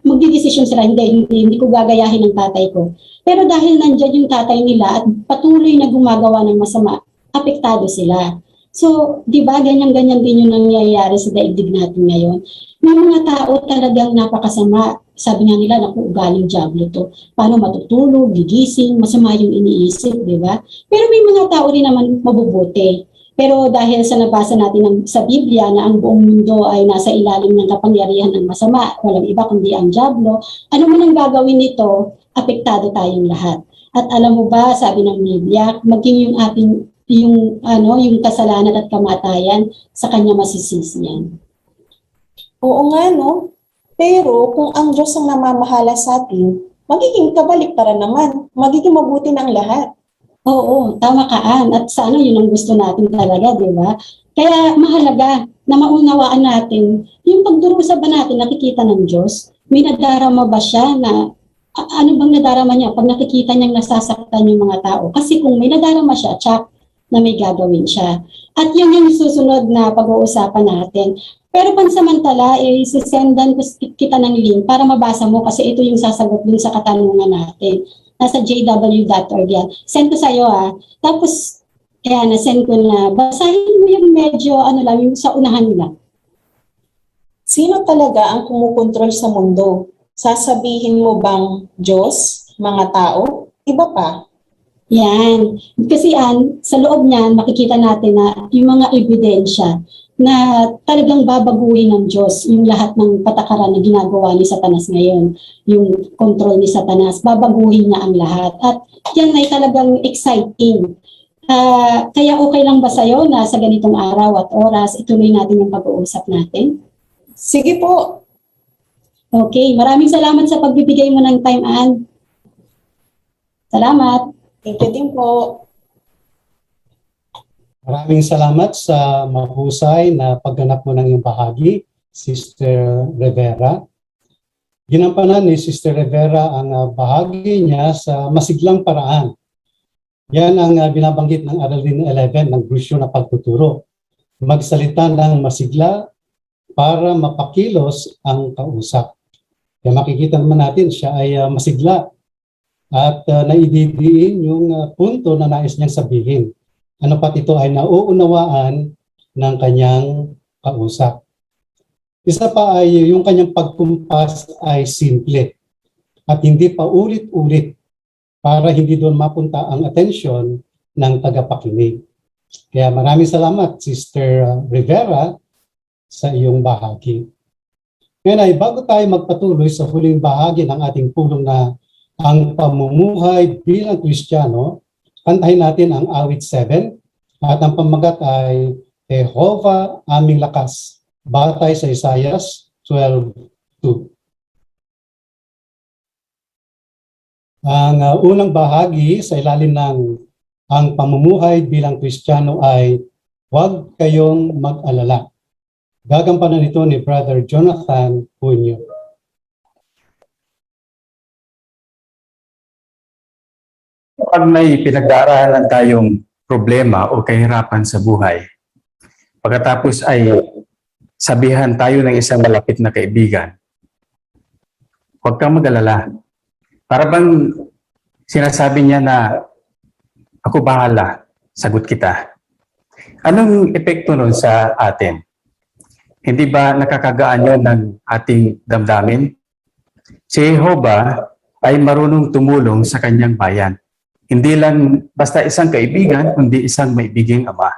magdidesisyon sila, hindi ko gagayahin ng tatay ko. Pero dahil nandyan yung tatay nila at patuloy na gumagawa ng masama, apektado sila. So, di ba, ganyan-ganyan din yung nangyayari sa daigdig natin ngayon. May mga tao talagang napakasama. Sabi nga nila, naku, ugaling diablo to. Paano matutulog, gigising, masama yung iniisip, di ba? Pero may mga tao rin naman mabubuti. Pero dahil sa nabasa natin sa Biblia na ang buong mundo ay nasa ilalim ng kapangyarihan ng masama, walang iba kundi ang diablo, ano man ang gagawin nito, apektado tayong lahat. At alam mo ba, sabi ng Biblia, maging yung ating yung kasalanan at kamatayan sa kanya masisisi yan. Oo nga, no? Pero kung ang Diyos ang namamahala sa atin, magiging kabaliktaran naman. Magiging mabuti ng lahat. Oo, tama ka, Ann. At sana yun ang gusto natin talaga, di ba? Kaya mahalaga na maunawaan natin yung pagdurusa ba natin nakikita ng Diyos? May nadarama ba siya na ano bang nadarama niya pag nakikita niyang nasasaktan yung mga tao? Kasi kung may nadarama siya, tsak na may gagawin siya. At yun yung susunod na pag-uusapan natin. Pero pansamantala, isisendan ko kita ng link para mabasa mo kasi ito yung sasagot dun sa katanungan natin. Nasa jw.org yan. Send ko sa'yo Tapos, na-send ko na. Basahin mo yung medyo, yung sa unahan nila. Sino talaga ang kumukontrol sa mundo? Sasabihin mo bang Diyos, mga tao, iba pa? Yan. Kasi sa loob niyan, makikita natin na yung mga ebidensya na talagang babaguhin ng Diyos yung lahat ng patakaran na ginagawa ni Satanas ngayon, yung control ni Satanas, babaguhin niya ang lahat. At yan ay talagang exciting. Kaya okay lang ba sa'yo na sa ganitong araw at oras, ituloy natin yung pag-uusap natin? Sige po. Okay, maraming salamat sa pagbibigay mo ng time, Ann. Salamat. Thank you din po. Maraming salamat sa mahusay na pagganap mo ng iyong bahagi, Sister Rivera. Ginampanan ni Sister Rivera ang bahagi niya sa masiglang paraan. Yan ang binabanggit ng Aralin 11 ng Grusyo na pagtuturo. Magsalita ng masigla para mapakilos ang kausap. Kaya makikita naman natin siya ay masigla at naididiin yung punto na nais niyang sabihin. Ano pat ito ay nauunawaan ng kanyang kausap. Isa pa ay yung kanyang pagkumpas ay simple at hindi pa ulit-ulit para hindi doon mapunta ang atensyon ng tagapakinig. Kaya maraming salamat, Sister Rivera, sa iyong bahagi. Ngayon ay bago tayo magpatuloy sa huling bahagi ng ating pulong na ang pamumuhay bilang Kristiyano, kantahin natin ang awit 7 at ang pamagat ay Jehovah aming lakas, batay sa Isaias 12:2. Ang unang bahagi sa ilalim ng ang pamumuhay bilang Kristiyano ay huwag kayong mag-alala. Gagampanan ito ni Brother Jonathan Punyo. Pag may pinagdaraanan tayong problema o kahirapan sa buhay, pagkatapos ay sabihan tayo ng isang malapit na kaibigan, huwag kang mag-alala. Para bang sinasabi niya na, ako bahala, sagot kita. Anong epekto nun sa atin? Hindi ba nakakagaan yun ng ating damdamin? Si Jehovah ay marunong tumulong sa kanyang bayan. Hindi lang basta isang kaibigan, kundi isang maibiging ama.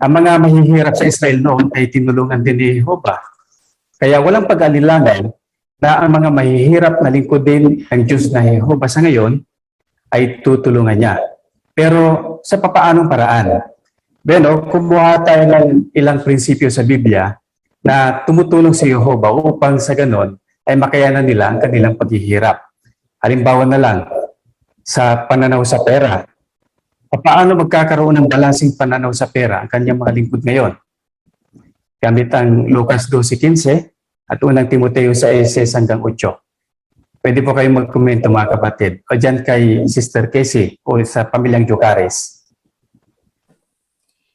Ang mga mahihirap sa Israel noon ay tinulungan din ni Jehovah. Kaya walang pag-alilangan na ang mga mahihirap na lingkod din ng Diyos na Jehovah sa ngayon ay tutulungan niya. Pero sa papaanong paraan? Bueno, kumuha tayo ng ilang prinsipyo sa Biblia na tumutulong si Jehovah upang sa ganon ay makayanan nila ang kanilang paghihirap. Halimbawa na lang, sa pananaw sa pera. Paano magkakaroon ng balansing pananaw sa pera ang kanyang mga lingkod ngayon? Gamit ang Lucas 12:15 at unang Timoteo 6:6-8. Pwede po kayong mag-komento mga kapatid. O dyan kay Sister Casey o sa pamilyang Jocares.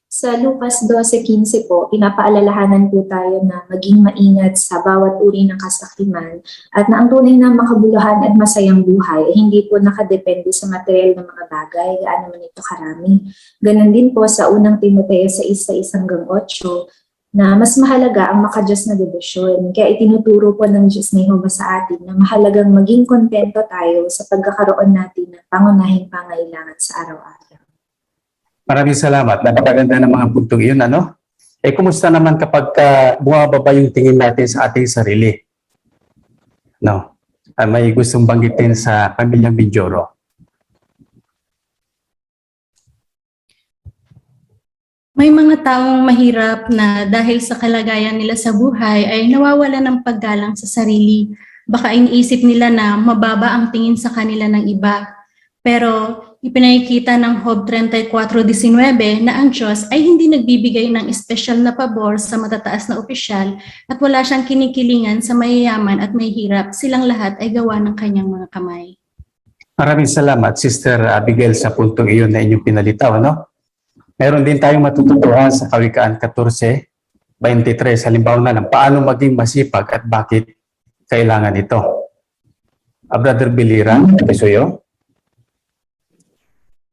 Sa Lucas 12:15 po, pinapaalalahanan po tayo na maging maingat sa bawat uri ng kasakiman at na ang tunay na makabuluhan at masayang buhay ay hindi po nakadepende sa material ng mga bagay, gaano man ito karami. Ganon din po sa unang Timoteo 6:1-8 na mas mahalaga ang makadiyos na debosyon. Kaya itinuturo po ng Diyos na Jehovah sa atin na mahalagang maging kontento tayo sa pagkakaroon natin ng pangunahing pangailangan sa araw-araw. Maraming salamat. Napakaganda ng mga puntong iyon, ano? Kumusta naman kapag bumababa yung tingin natin sa ating sarili? No? May gustong banggitin sa pamilyang Mindoro. May mga taong mahirap na dahil sa kalagayan nila sa buhay ay nawawala ng paggalang sa sarili. Baka iniisip nila na mababa ang tingin sa kanila ng iba. Pero ipinakikita ng Job 34:19 na ang Diyos ay hindi nagbibigay ng espesyal na pabor sa matataas na opisyal at wala siyang kinikilingan sa mayayaman at may hirap. Silang lahat ay gawa ng kanyang mga kamay. Maraming salamat, Sister Abigail, sa puntong iyon na inyong pinalitaw, no? Meron din tayong matututuhan sa Kawikaan 14:23. Halimbawa na lang, paano maging masipag at bakit kailangan ito? Brother Biliran, Pesoyo.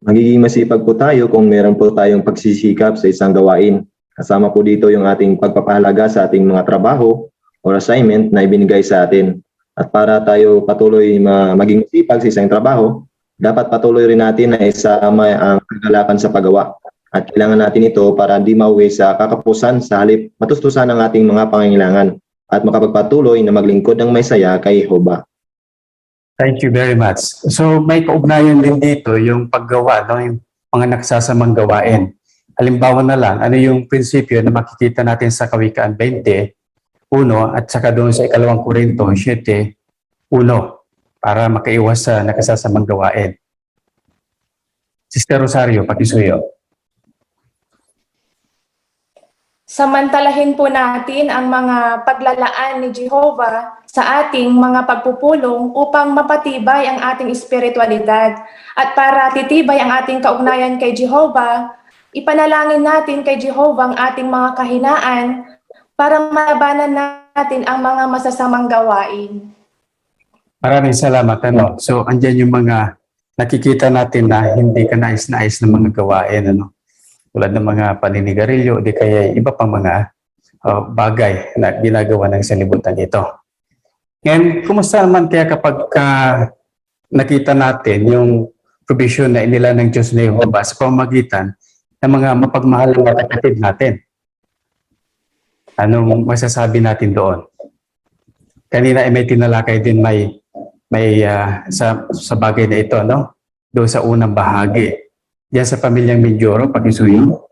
Magiging masipag po tayo kung meron po tayong pagsisikap sa isang gawain. Kasama po dito yung ating pagpapahalaga sa ating mga trabaho or assignment na ibinigay sa atin. At para tayo patuloy maging masipag sa isang trabaho, dapat patuloy rin natin na isama ang kagalakan sa paggawa. At kailangan natin ito para di mauwi sa kakapusan sa halip matustusan ang ating mga pangangailangan at makapagpatuloy na maglingkod ng may saya kay Jehovah. Thank you very much. So may kaugnayan din dito yung paggawa, no? Yung mga nagsasamang gawain. Halimbawa na lang, ano yung prinsipyo na makikita natin sa Kawikaan 20:1 at saka doon sa 2 Korinto 7:1 para makaiwas sa nakasasamang gawain. Sister Rosario, pakisuyo. Samantalahin po natin ang mga paglalaan ni Jehovah sa ating mga pagpupulong upang mapatibay ang ating espiritualidad. At para titibay ang ating kaugnayan kay Jehovah, ipanalangin natin kay Jehovah ang ating mga kahinaan para malabanan natin ang mga masasamang gawain. Maraming salamat. So, andyan yung mga nakikita natin na hindi ka nais-nais na mga gawain. Tulad ng mga paninigarilyo, di kaya iba pang mga bagay na ginagawa ng sanlibutan ito. And kumusta naman kaya kapag nakita natin yung provision na inila ng Diyos na Jehovah sa pamamagitan ng mga mapagmahal na kapatid natin? Anong masasabi natin doon? Kanina ay may tinalakay din may sa bagay na ito, no? Doon sa unang bahagi. Diyan sa pamilyang Mindoro, pakisuyo.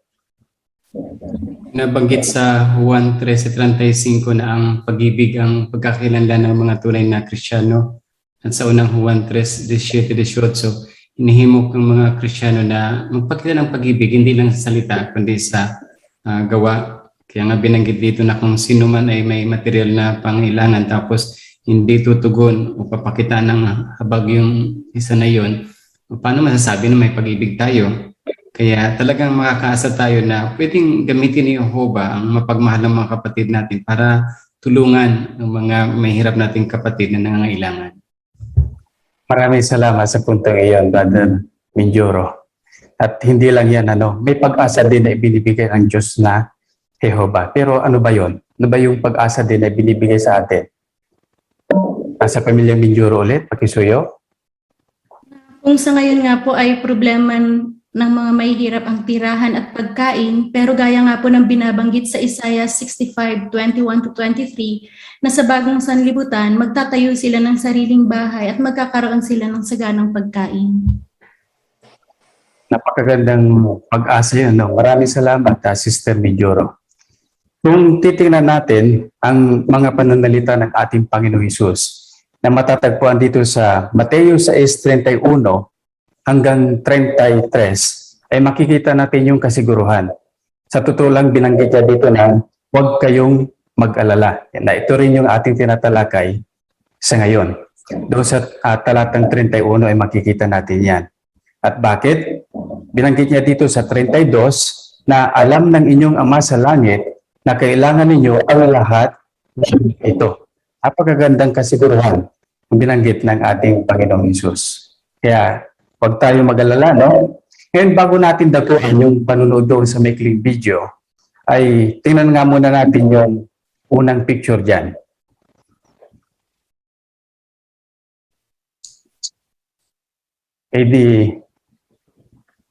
Nabanggit sa Juan 13:35 na ang pag-ibig ang pagkakakilanlan ng mga tunay na Kristiyano. At sa unang Juan 3:17-18, hinihimok ng mga Kristiyano na magpakita ng pag-ibig hindi lang sa salita kundi sa gawa. Kaya nga binanggit dito na kung sino man ay may material na pangailangan tapos hindi tutugon o papakita ng habag yung isa na yun, paano masasabi na may pag-ibig tayo? Kaya talagang makakaasa tayo na pwedeng gamitin ni Jehovah ang mapagmahal ng mga kapatid natin para tulungan ang mga mahirap nating kapatid na nangangailangan. Maraming salamat sa puntong iyon, Brother Mindoro. At hindi lang yan, may pag-asa din na ibinibigay ng Diyos na Jehovah. Pero ano ba yun? Ano ba yung pag-asa din na binibigay sa atin? Sa pamilyang Mindoro ulit, pakisuyo. Kung sa ngayon nga po ay problema ng mga mahihirap ang tirahan at pagkain, pero gaya nga po ng binabanggit sa Isaiah 65:21-23, na sa bagong sanlibutan, magtatayo sila ng sariling bahay at magkakaroon sila ng saganang pagkain. Napakagandang pag-asa yun. Maraming salamat, Sister Mindoro. Kung titingnan natin ang mga pananalita ng ating Panginoong Hesus, na matatagpuan dito sa Mateo 6:31 hanggang 33, ay makikita natin yung kasiguruhan. Sa totoo lang, binanggit niya dito na huwag kayong mag-alala. Na ito rin yung ating tinatalakay sa ngayon. Doon sa talatang 31 ay makikita natin yan. At bakit? Binanggit niya dito sa 32 na alam ng inyong Ama sa langit na kailangan ninyo ang lahat ng ito. Napakagandang kasiguruhan ang binanggit ng ating Panginoong Hesus. Kaya, huwag tayo mag-alala, no? Ngayon, bago natin dakuin yung panunod doon sa maikling video, ay tingnan nga muna natin yung unang picture dyan.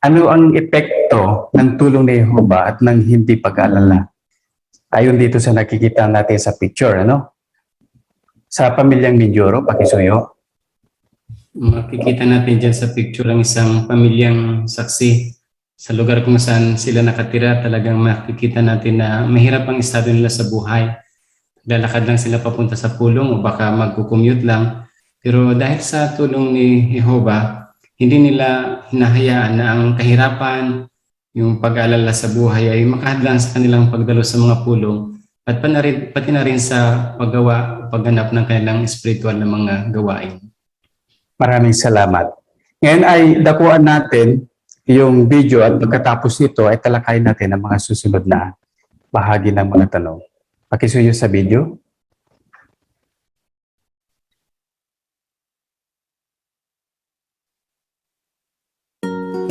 Ano ang epekto ng tulong ni Jehovah at ng hindi pag-alala? Ayon dito sa nakikita natin sa picture, Sa pamilyang Mindoro, pakisuyo. Makikita natin dyan sa picture ang isang pamilyang saksi. Sa lugar kung saan sila nakatira, talagang makikita natin na mahirap ang estado nila sa buhay. Lalakad lang sila papunta sa pulong o baka mag-commute lang. Pero dahil sa tulong ni Jehovah, hindi nila hinahayaan na ang kahirapan, yung pag-alala sa buhay ay makahadlang sa kanilang pagdalo sa mga pulong at pati na rin sa paggawa o pagganap ng kanilang spiritual na mga gawain. Maraming salamat. Ngayon ay dakuan natin yung video at pagkatapos nito ay talakayin natin ang mga susunod na bahagi ng mga tanong. Pakisuyo sa video.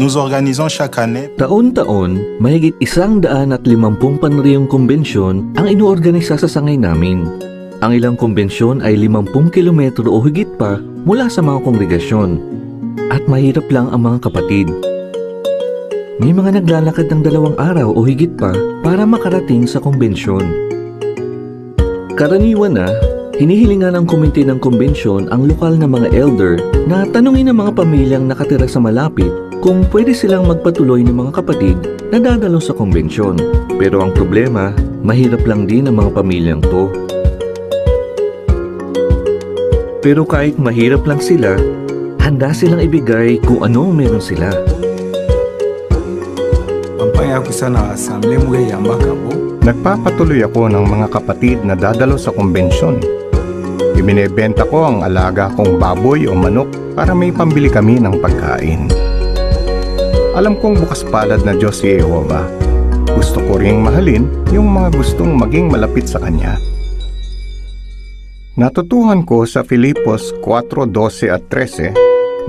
Nous organisons chaque année. Taon-taon, mahigit 150 panriyong kumbensyon ang inuorganisa sa sangay namin. Ang ilang kumbensyon ay 50 kilometro o higit pa mula sa mga kongregasyon. At mahirap lang ang mga kapatid. May mga naglalakad ng 2 araw o higit pa para makarating sa kumbensyon. Karaniwan na, hinihilingan ng komite ng kumbensyon ang lokal na mga elder na tanungin ang mga pamilyang nakatira sa malapit kung pwede silang magpatuloy ng mga kapatid na dadalo sa kumbensyon. Pero ang problema, mahirap lang din ang mga pamilyang to. Pero kahit mahirap lang sila, handa silang ibigay kung ano meron sila. Kampanya kusana asamble mwe yambaka bo Nagpapatuloy ako ng mga kapatid na dadalo sa kumbensyon. Ibinebenta ko ang alaga kong baboy o manok para may pambili kami ng pagkain. Alam kong bukas palad na Diyos si Jehovah. Gusto ko ring mahalin yung mga gustong maging malapit sa Kanya. Natutuhan ko sa Filipos 4:12 at 13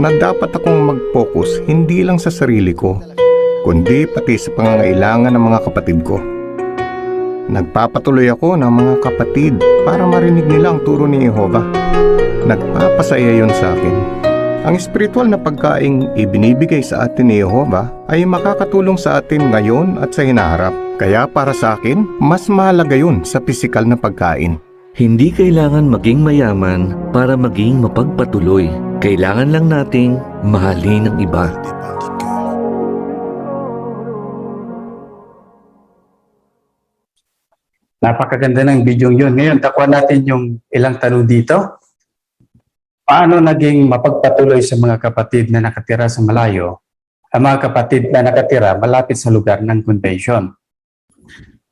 na dapat akong mag-focus hindi lang sa sarili ko, kundi pati sa pangangailangan ng mga kapatid ko. Nagpapatuloy ako ng mga kapatid para marinig nila ang turo ni Jehovah. Nagpapasaya yon sa akin. Ang espiritual na pagkaing ibinibigay sa atin ni Jehovah ay makakatulong sa atin ngayon at sa hinaharap. Kaya para sa akin, mas mahalaga yun sa pisikal na pagkain. Hindi kailangan maging mayaman para maging mapagpatuloy. Kailangan lang nating mahalin ang iba. Napakaganda ng video yun. Ngayon, takwa natin yung ilang tanong dito. Paano naging mapagpatuloy sa mga kapatid na nakatira sa malayo, ang mga kapatid na nakatira malapit sa lugar ng convention?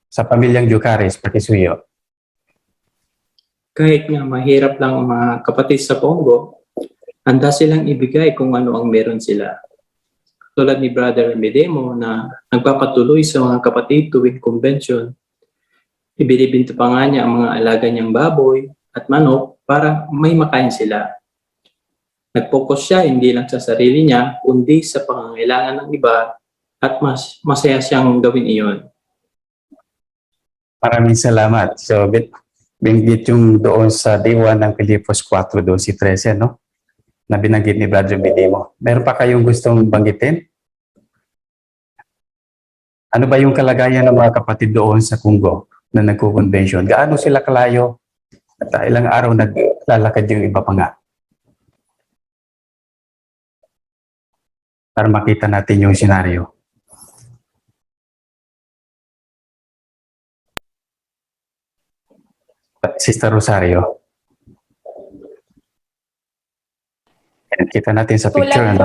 Sa pamilyang Jucares, Pakisuyo. Kahit nga mahirap lang ang mga kapatid sa Congo, handa silang ibigay kung ano ang meron sila. Tulad ni Brother Medemo na nagpapatuloy sa mga kapatid tuwing convention, ibinibinto pa nga niya ang mga alaga niyang baboy at manok para may makain sila. Nag-focus siya hindi lang sa sarili niya, kundi sa pangangailangan ng iba at mas masaya siyang gawin iyon. Maraming salamat. So, binggit yung doon sa D1 ng Filipos 4:12-13, no? Na binanggit ni Brother Medemo. Meron pa kayong gustong banggitin? Ano ba yung kalagayan ng mga kapatid doon sa Congo na nagko-convention? Gaano sila kalayo? At ilang araw naglalakad yung iba pa nga? Para makita natin yung senaryo. Sister Rosario. Kita natin sa picture.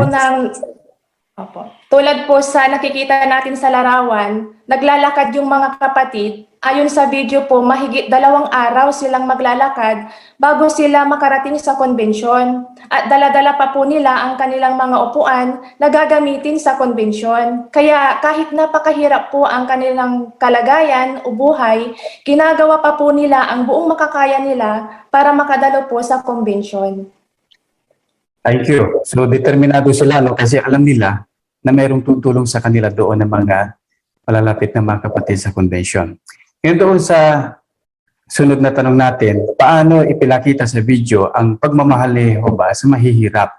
Tulad po sa nakikita natin sa larawan, naglalakad yung mga kapatid. Ayon sa video po, mahigit 2 araw silang maglalakad bago sila makarating sa konbensyon. At dala-dala pa po nila ang kanilang mga upuan na gagamitin sa konbensyon. Kaya kahit napakahirap po ang kanilang kalagayan o buhay, ginagawa pa po nila ang buong makakaya nila para makadalo po sa konbensyon. Thank you. So determinado sila, no? Kasi alam nila na mayroong tutulong sa kanila doon ng mga malalapit na mga kapatid sa convention. Ngayon doon sa sunod na tanong natin, paano ipinakita sa video ang pagmamahal ni Jehovah sa mahihirap?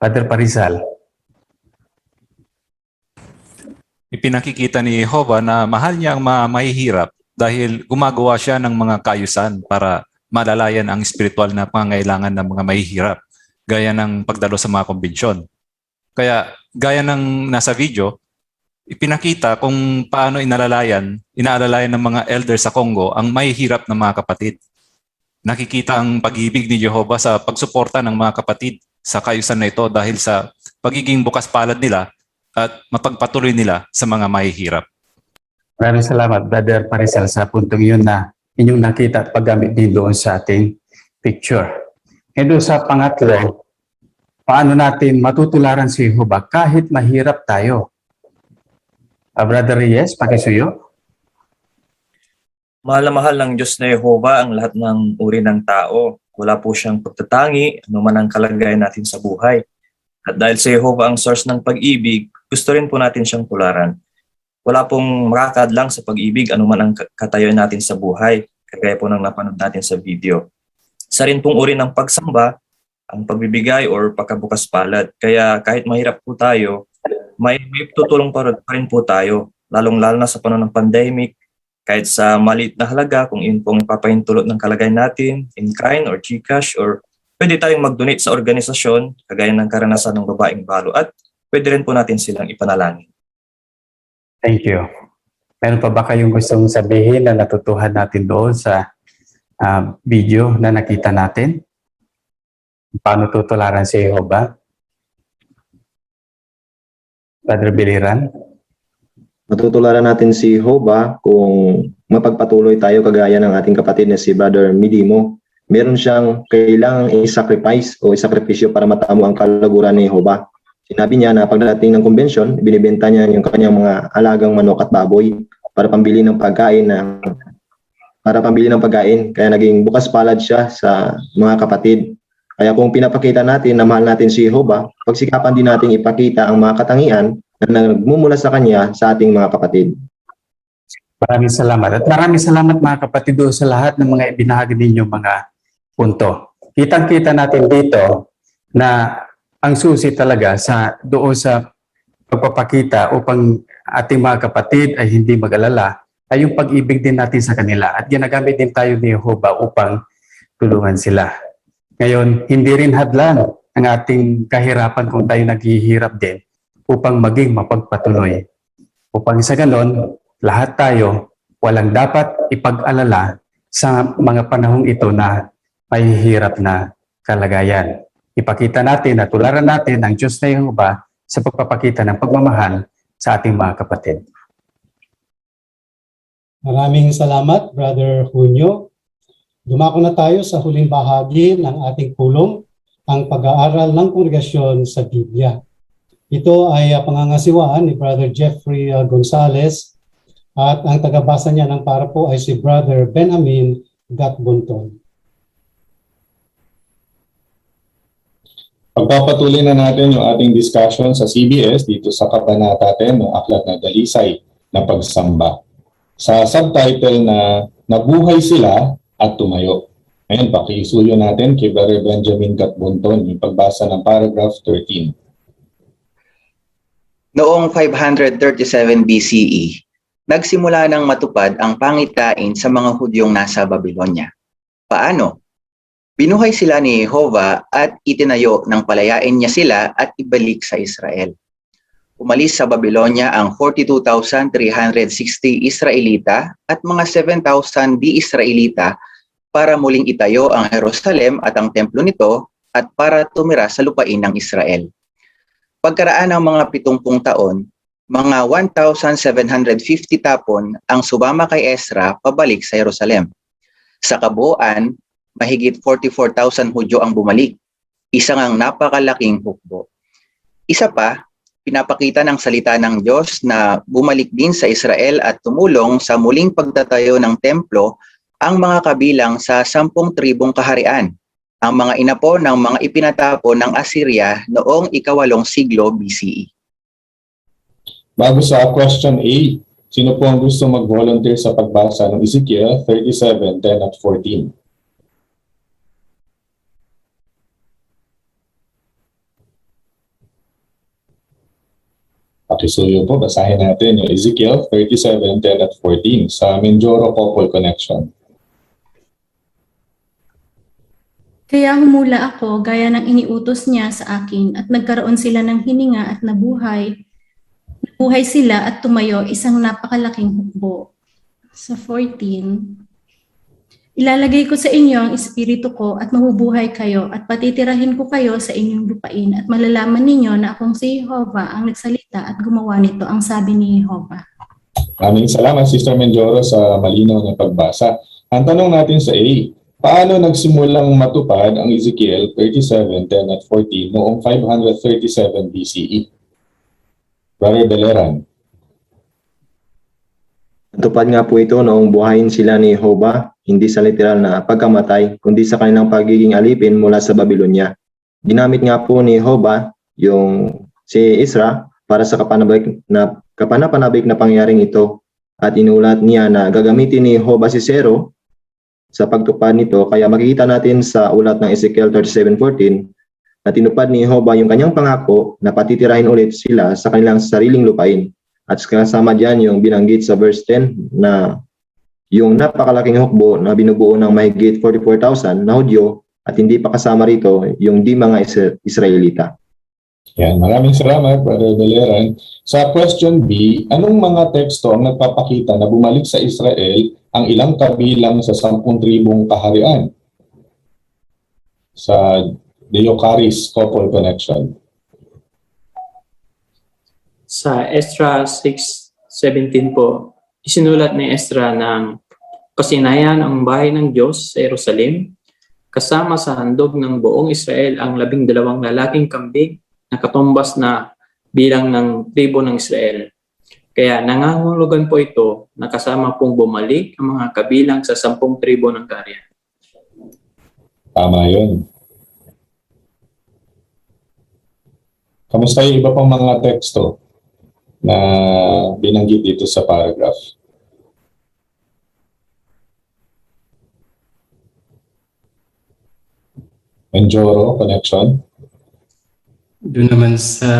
Father Parizal. Ipinakikita ni Jehovah na mahal niya ang mga mahihirap dahil gumagawa siya ng mga kaayusan para malalayan ang spiritual na pangangailangan ng mga mahihirap, gaya ng pagdalo sa mga konbensyon. Kaya gaya ng nasa video, ipinakita kung paano inaalalayan ng mga elder sa Congo ang mahihirap ng mga kapatid. Nakikita ang pag-ibig ni Jehovah sa pagsuporta ng mga kapatid sa kaayusan na ito dahil sa pagiging bukas palad nila at mapagpatuloy nila sa mga mahihirap. Maraming salamat, Brother Parizal, sa puntong yun na inyong nakita at paggamit din doon sa ating picture. E doon sa pangatlo, paano natin matutularan si Jehovah kahit mahirap tayo? Brother Reyes, pakisuyo. Mahal na mahal ng Diyos na Jehovah ang lahat ng uri ng tao. Wala po siyang pagtatangi, anuman ang kalagayan natin sa buhay. At dahil sa Jehovah ang source ng pag-ibig, gusto rin po natin siyang tularan. Wala pong makakadlang sa pag-ibig, anuman ang katayuan natin sa buhay, kagaya po ng napanood natin sa video. Isa rin pong uri ng pagsamba, ang pagbibigay or pagkabukas palad. Kaya kahit mahirap po tayo, may tutulong pa rin po tayo, lalong-lalo na sa panahon ng pandemic, kahit sa maliit na halaga, kung yun pong ipapahintulot ng kalagayan natin, in kind or GCash, or pwede tayong mag-donate sa organisasyon, kagaya ng karanasan ng babaeng balo, at pwede rin po natin silang ipanalangin. Thank you. Meron pa ba kayong gustong sabihin na natutuhan natin doon sa video na nakita natin? Paano tutularan si Jehovah? Brother Biliran? Matutularan natin si Jehovah kung mapagpatuloy tayo kagaya ng ating kapatid na si Brother Midimo. Meron siyang kailangang i-sacrifice o isakripisyo para matamo ang kalaguran ni Jehovah. Sinabi niya na pagdating ng convention, binibenta niya yung kanyang mga alagang manok at baboy para pambili ng pagkain kaya naging bukas palad siya sa mga kapatid. Kaya kung pinapakita natin na mahal natin si Jehovah, pagsikapan din natin ipakita ang mga katangian na nagmumula sa kanya sa ating mga kapatid. Maraming salamat. At maraming salamat mga kapatid sa lahat ng mga ibinahagi ninyong mga punto. Kitang-kita natin dito na ang susi talaga doon sa pagpapakita upang ating mga kapatid ay hindi mag-alala ay yung pag-ibig din natin sa kanila. At ginagamit din tayo ni Jehovah upang tulungan sila. Ngayon, hindi rin hadlan ang ating kahirapan kung tayo naghihirap din upang maging mapagpatuloy. Upang sa ganon, lahat tayo walang dapat ipag-alala sa mga panahong ito na mahihirap na kalagayan. Ipakita natin at tularan natin ang Diyos na Jehovah sa pagpapakita ng pagmamahal sa ating mga kapatid. Maraming salamat, Brother Junio. Dumako na tayo sa huling bahagi ng ating pulong, ang pag-aaral ng kongregasyon sa Biblia. Ito ay pangangasiwaan ni Brother Jeffrey Gonzalez at ang tagabasa niya ng para po ay si Brother Benjamin Gatbunton. Pagpapatuloy na natin yung ating discussion sa CBS dito sa kabanata 10 ng Aklat na Dalisay na Pagsamba. Sa subtitle na Nabuhay Sila at Tumayo. Ngayon, pakisuyo natin kay Brother Benjamin Gatbunton yung pagbasa ng paragraph 13. Noong 537 BCE, nagsimula nang matupad ang pangitain sa mga Hudyong nasa Babylonia. Paano? Binuhay sila ni Jehovah at itinayo ng palayain niya sila at ibalik sa Israel. Umalis sa Babylonia ang 42,360 Israelita at mga 7,000 di-Israelita para muling itayo ang Jerusalem at ang templo nito at para tumira sa lupain ng Israel. Pagkaraan ng mga 70 taon, mga 1,750 tapon ang sumama kay Ezra pabalik sa Jerusalem. Sa kabuuan, mahigit 44,000 Hudyo ang bumalik, isang ang napakalaking hukbo. Isa pa, pinapakita ng salita ng Diyos na bumalik din sa Israel at tumulong sa muling pagtatayo ng templo ang mga kabilang sa 10 tribong kaharian, ang mga inapo ng mga ipinatapon ng Assyria noong ika-8 siglo BCE. Bago sa question A, sino po ang gusto mag-volunteer sa pagbasa ng Ezekiel 37:10 at 14? Pakisuyo po, basahin natin yung Ezekiel 37:10 at 14 sa Mindoro Couple Connection. Kaya humula ako gaya ng iniutos niya sa akin at nagkaroon sila ng hininga at nabuhay. Nabuhay sila at tumayo isang napakalaking hukbo. Sa 14, ilalagay ko sa inyo ang espiritu ko at mabubuhay kayo at patitirahin ko kayo sa inyong lupain at malalaman ninyo na akong si Jehovah ang nagsalita at gumawa nito, ang sabi ni Jehovah. Maraming salamat, Sister Menjoro, sa malinaw na pagbasa. Ang tanong natin sa A, paano nagsimulang matupad ang Ezekiel 37:10 at 14 noong 537 BCE? Brother Beleran. Natupad nga po ito noong buhayin sila ni Jehovah, hindi sa literal na pagkamatay, kundi sa kanilang pagiging alipin mula sa Babylonia. Ginamit nga po ni Jehovah yung si Ezra para sa kapanapanabik na pangyaring ito at inulat niya na gagamitin ni Jehovah si Zero sa pagtupad nito. Kaya makikita natin sa ulat ng Ezekiel 37:14 na tinupad ni Jehovah yung kanyang pangako na patitirahin ulit sila sa kanilang sariling lupain. At kasama diyan yung binanggit sa verse 10 na yung napakalaking hukbo na binubuo ng mahigit 44,000 na Hudyo at hindi pa kasama rito yung di mga Israelita. Yan, maraming salamat, Brother Beleran. Sa question B, anong mga teksto ang nagpapakita na bumalik sa Israel ang ilang kabilang sa 10 tribong kaharian? Sa Deocaris Couple Connection. Sa Ezra 6:17 po, isinulat ni Ezra ng Pasinayan ang bahay ng Diyos sa Jerusalem, kasama sa handog ng buong Israel ang 12 lalaking kambing na katumbas na bilang ng tribo ng Israel. Kaya nangangulugan po ito na kasama pong bumalik ang mga kabilang sa 10 tribo ng Karya. Tama yun. Kamusta yung iba pang mga teksto na binanggit dito sa paragraph? Enjoro connection? Doon naman sa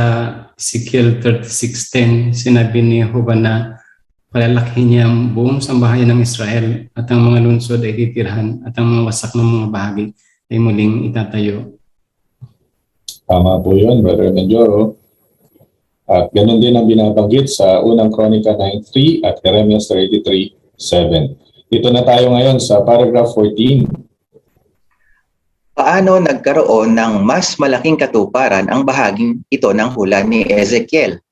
Ezekiel 36:10, sinabi ni Jehovah na palalaki niya ang buong sambahayan ng Israel at ang mga lungsod ay titirhan at ang mga wasak ng mga bahagi ay muling itatayo. Tama po yun, Brother Menjoro. At ganun din ang binabanggit sa unang Kronika 9:3 at Jeremiah 33:7. Dito na tayo ngayon sa paragraph 14. Paano nagkaroon ng mas malaking katuparan ang bahaging ito ng hula ni Ezekiel?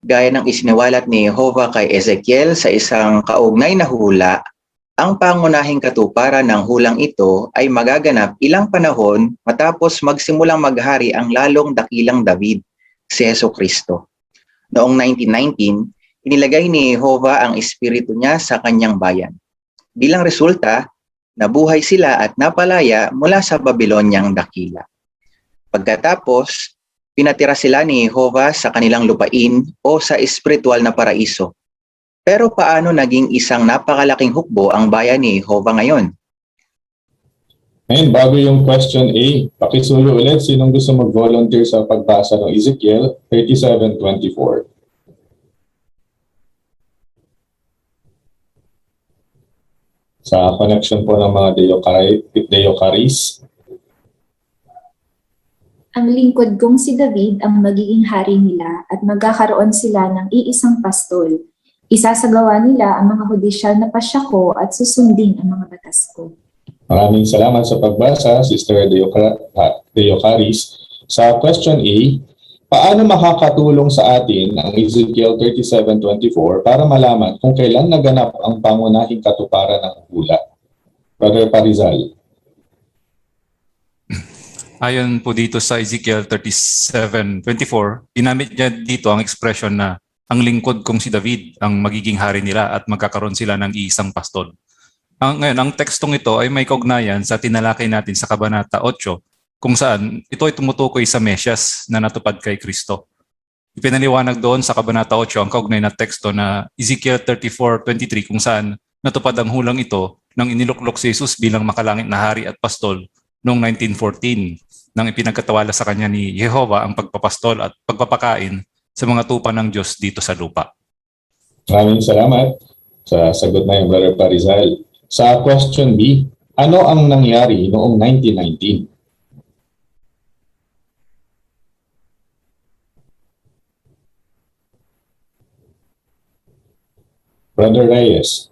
Gaya ng isiniwalat ni Jehovah kay Ezekiel sa isang kaugnay na hula, ang pangunahing katuparan ng hulang ito ay magaganap ilang panahon matapos magsimulang maghari ang lalong dakilang David, si Jesucristo. Noong 1919, inilagay ni Jehovah ang espiritu niya sa kanyang bayan. Bilang resulta, nabuhay sila at napalaya mula sa Babylonyang dakila. Pagkatapos, pinatira sila ni Jehovah sa kanilang lupain o sa espiritual na paraiso. Pero paano naging isang napakalaking hukbo ang bayan ni Jehovah ngayon? Ngayon, bago yung question A, pakisulo ulit sinong gusto mag-volunteer sa pagbasa ng Ezekiel 37:24. Sa connection po ng mga Deocaris. Ang lingkod kong si David ang magiging hari nila at magkakaroon sila ng iisang pastol. Isasagawa nila ang mga hudisyal na pasya ko at susundin ang mga batas ko. Maraming salamat sa pagbasa, Sister Deocaris. Sa question A, paano makakatulong sa atin ang Ezekiel 37:24 para malaman kung kailan naganap ang pangunahing katuparan ng hula? Brother Parizal. Ayon po dito sa Ezekiel 37:24, ginamit niya dito ang expression na ang lingkod kong si David ang magiging hari nila at magkakaroon sila ng iisang pastol. Ngayon, ang tekstong ito ay may kaugnayan sa tinalakay natin sa Kabanata 8 kung saan ito ay tumutukoy sa Mesyas na natupad kay Kristo. Ipinaliwanag doon sa Kabanata 8 ang kaugnay na teksto na Ezekiel 34:23 kung saan natupad ang hulang ito nang iniluklok si Jesus bilang makalangit na hari at pastol noong 1914 nang ipinagkatawala sa kanya ni Jehovah ang pagpapastol at pagpapakain sa mga tupa ng Diyos dito sa lupa. Maraming salamat sa sagot na yung Brother Parizal. Sa question B, ano ang nangyari noong 1919? Brother Reyes.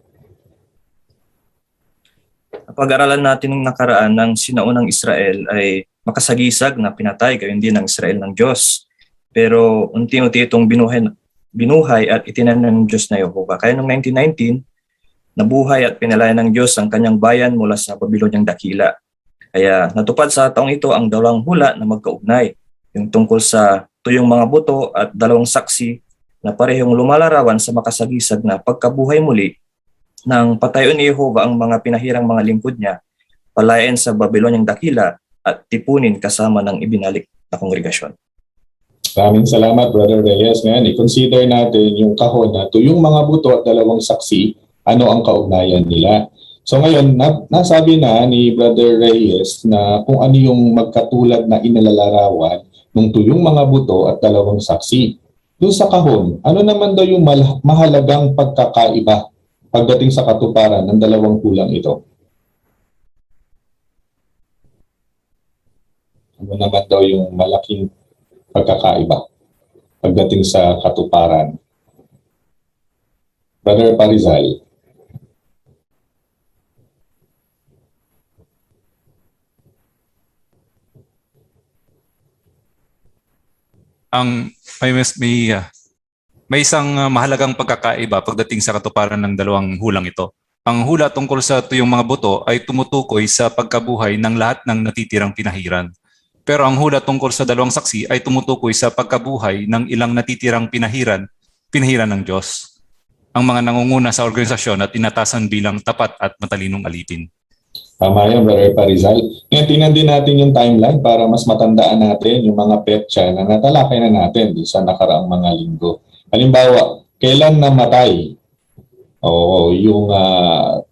Pag-aralan natin ng nakaraan ng sinaunang Israel ay makasagisag na pinatay gayon din ng Israel ng Diyos. Pero unti-unti itong binuhay at itinanan ng Diyos na Jehovah. Kaya noong 1919, nabuhay at pinalaya ng Diyos ang kanyang bayan mula sa Babylonyang dakila. Kaya natupad sa taong ito ang dalawang hula na magkaugnay, yung tungkol sa tuyong mga buto at dalawang saksi na parehong lumalarawan sa makasagisag na pagkabuhay muli ng patayon ni Jehovah ang mga pinahirang mga lingkod niya, palayain sa Babylonyang dakila at tipunin kasama ng ibinalik na kongregasyon. Maraming salamat, Brother Reyes. Ngayon, i-consider natin yung kahon na tuyong mga buto at dalawang saksi, ano ang kaugnayan nila. So ngayon, nasabi na ni Brother Reyes na kung ano yung magkatulad na inalalarawan ng tuyong mga buto at dalawang saksi. Doon sa kahon, ano naman daw yung mahalagang pagkakaiba pagdating sa katuparan ng dalawang hulang ito? Ano naman daw yung malaking pagkakaiba pagdating sa katuparan? Brother Parizal. May isang mahalagang pagkakaiba pagdating sa katuparan ng dalawang hulang ito. Ang hula tungkol sa tuyong mga buto ay tumutukoy sa pagkabuhay ng lahat ng natitirang pinahiran. Pero ang hula tungkol sa dalawang saksi ay tumutukoy sa pagkabuhay ng ilang natitirang pinahiran ng Diyos. Ang mga nangunguna sa organisasyon at inatasan bilang tapat at matalinong alipin. Tama yan, Brother Parizal. Ngayon, tingnan din natin yung timeline para mas matandaan natin yung mga petsa na natalakay na natin sa nakaraang mga linggo. Halimbawa, kailan namatay o yung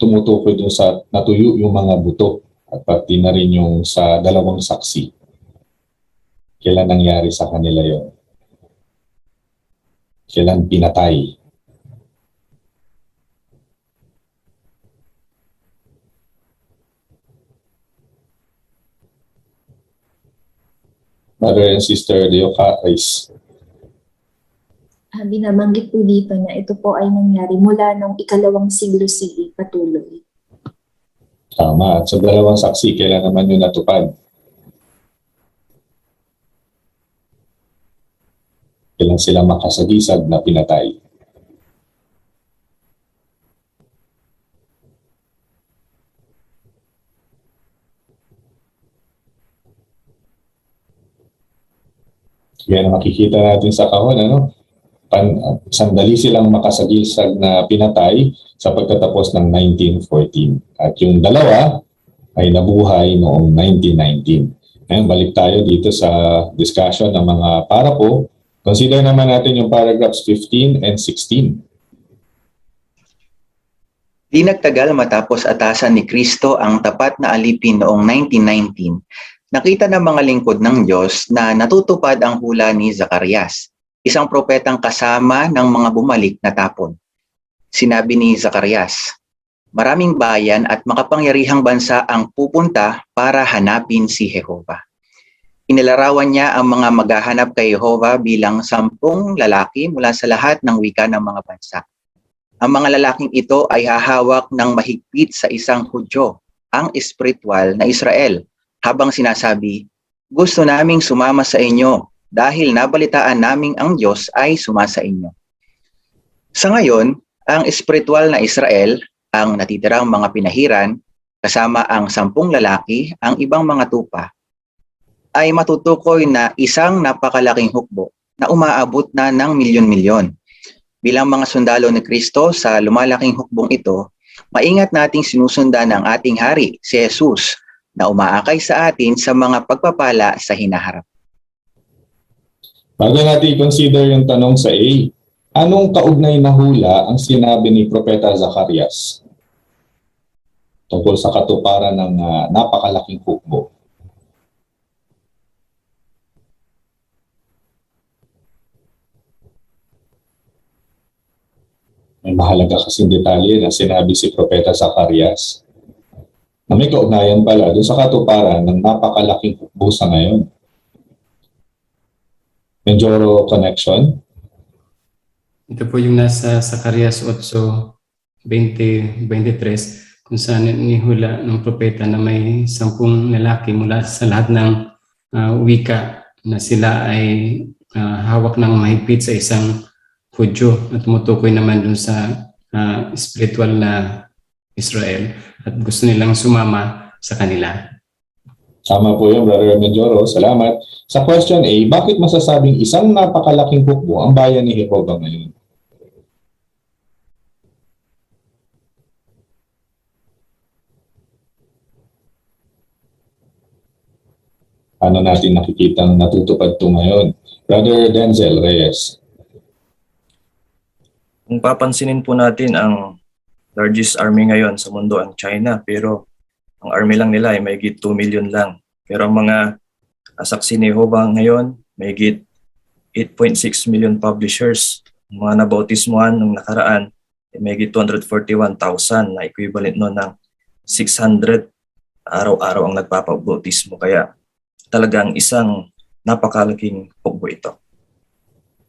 tumutukoy dun sa natuyo yung mga buto at pati na rin yung sa dalawang saksi. Kailan nangyari sa kanila yon? Kailan pinatay? Brother and Sister Leocaris. Binabanggit po dito na ito po ay nangyari mula noong 2nd siglo CE patuloy. Tama. At sa dalawang saksi, kailan naman yun natupad? Kailan sila makasagisag na pinatay? Yan ang makikita natin sa kahon, ano? Sandali silang makasagisag na pinatay sa pagtatapos ng 1914. At yung dalawa ay nabuhay noong 1919. Ngayon, balik tayo dito sa discussion ng mga parapo. Consider naman natin yung paragraphs 15 and 16. Di nagtagal matapos atasan ni Kristo ang tapat na alipin noong 1919, nakita ng mga lingkod ng Diyos na natutupad ang hula ni Zacarias, isang propetang kasama ng mga bumalik na tapon. Sinabi ni Zacarias, maraming bayan at makapangyarihang bansa ang pupunta para hanapin si Jehovah. Inilarawan niya ang mga maghahanap kay Jehovah bilang 10 lalaki mula sa lahat ng wika ng mga bansa. Ang mga lalaking ito ay hahawak ng mahigpit sa isang Hudyo, ang espiritual na Israel, habang sinasabi, gusto naming sumama sa inyo dahil nabalitaan naming ang Diyos ay sumasa inyo. Sa ngayon, ang espiritual na Israel, ang natitirang mga pinahiran, kasama ang 10 lalaki, ang ibang mga tupa, ay matutukoy na isang napakalaking hukbo na umaabot na ng milyon-milyon. Bilang mga sundalo ni Kristo sa lumalaking hukbong ito, maingat nating sinusundan ang ating hari, si Jesus, na umaakay sa atin sa mga pagpapala sa hinaharap. Bago natin i-consider yung tanong sa A, anong kaugnay na hula ang sinabi ni Propeta Zacarias tungkol sa katuparan ng napakalaking hukbo? May mahalaga kasing detalye na sinabi si Propeta Zacarias na may kaugnayan pala doon sa katuparan ng napakalaking hukbo sa ngayon. Medyo connection? Ito po yung nasa Zacarias 8:20-23 kung saan inihula ng propeta na may 10 lalaki mula sa lahat ng wika na sila ay hawak ng mahigpit sa isang Hudyo at tumutukoy naman dun sa spiritual na Israel at gusto nilang sumama sa kanila. Tama po yun, Brother Medjoro. Salamat. Sa question A, bakit masasabing isang napakalaking hukbo ang bayan ni Jehovah ngayon? Ano natin nakikitang natutupad ito ngayon? Brother Denzel Reyes. Kung papansinin po natin, ang largest army ngayon sa mundo ang China, pero ang army lang nila ay mahigit 2 million lang. Pero ang mga saksi ni Jehovah ngayon, mahigit 8.6 million publishers. Ang mga nabautismuhan nung nakaraan ay mahigit 241,000 na equivalent no ng 600 araw-araw ang nagpapabautismo. Kaya talagang isang napakalaking hukbo ito.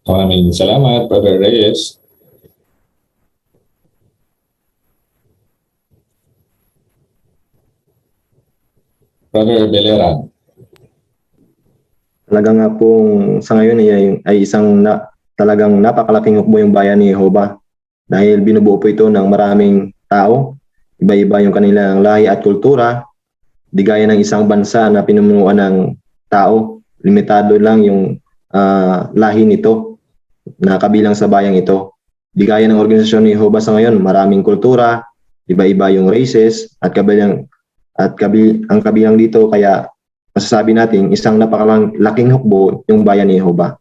Maraming salamat, Brother Reyes. Brother Beleran. Talaga nga pong sa ngayon ay isang talagang napakalaking hukbo yung bayan ni Jehovah dahil binubuo po ito ng maraming tao Iba-iba yung kanilang lahi at kultura. Di gaya ng isang bansa na pinumunuan ng tao, limitado lang yung lahi nito na kabilang sa bayang ito. Di gaya ng organisasyon ni Jehovah sa ngayon, maraming kultura, iba-iba yung races at ang kabilang dito, kaya masasabi natin isang napakalaking hukbo yung bayan ni Jehovah.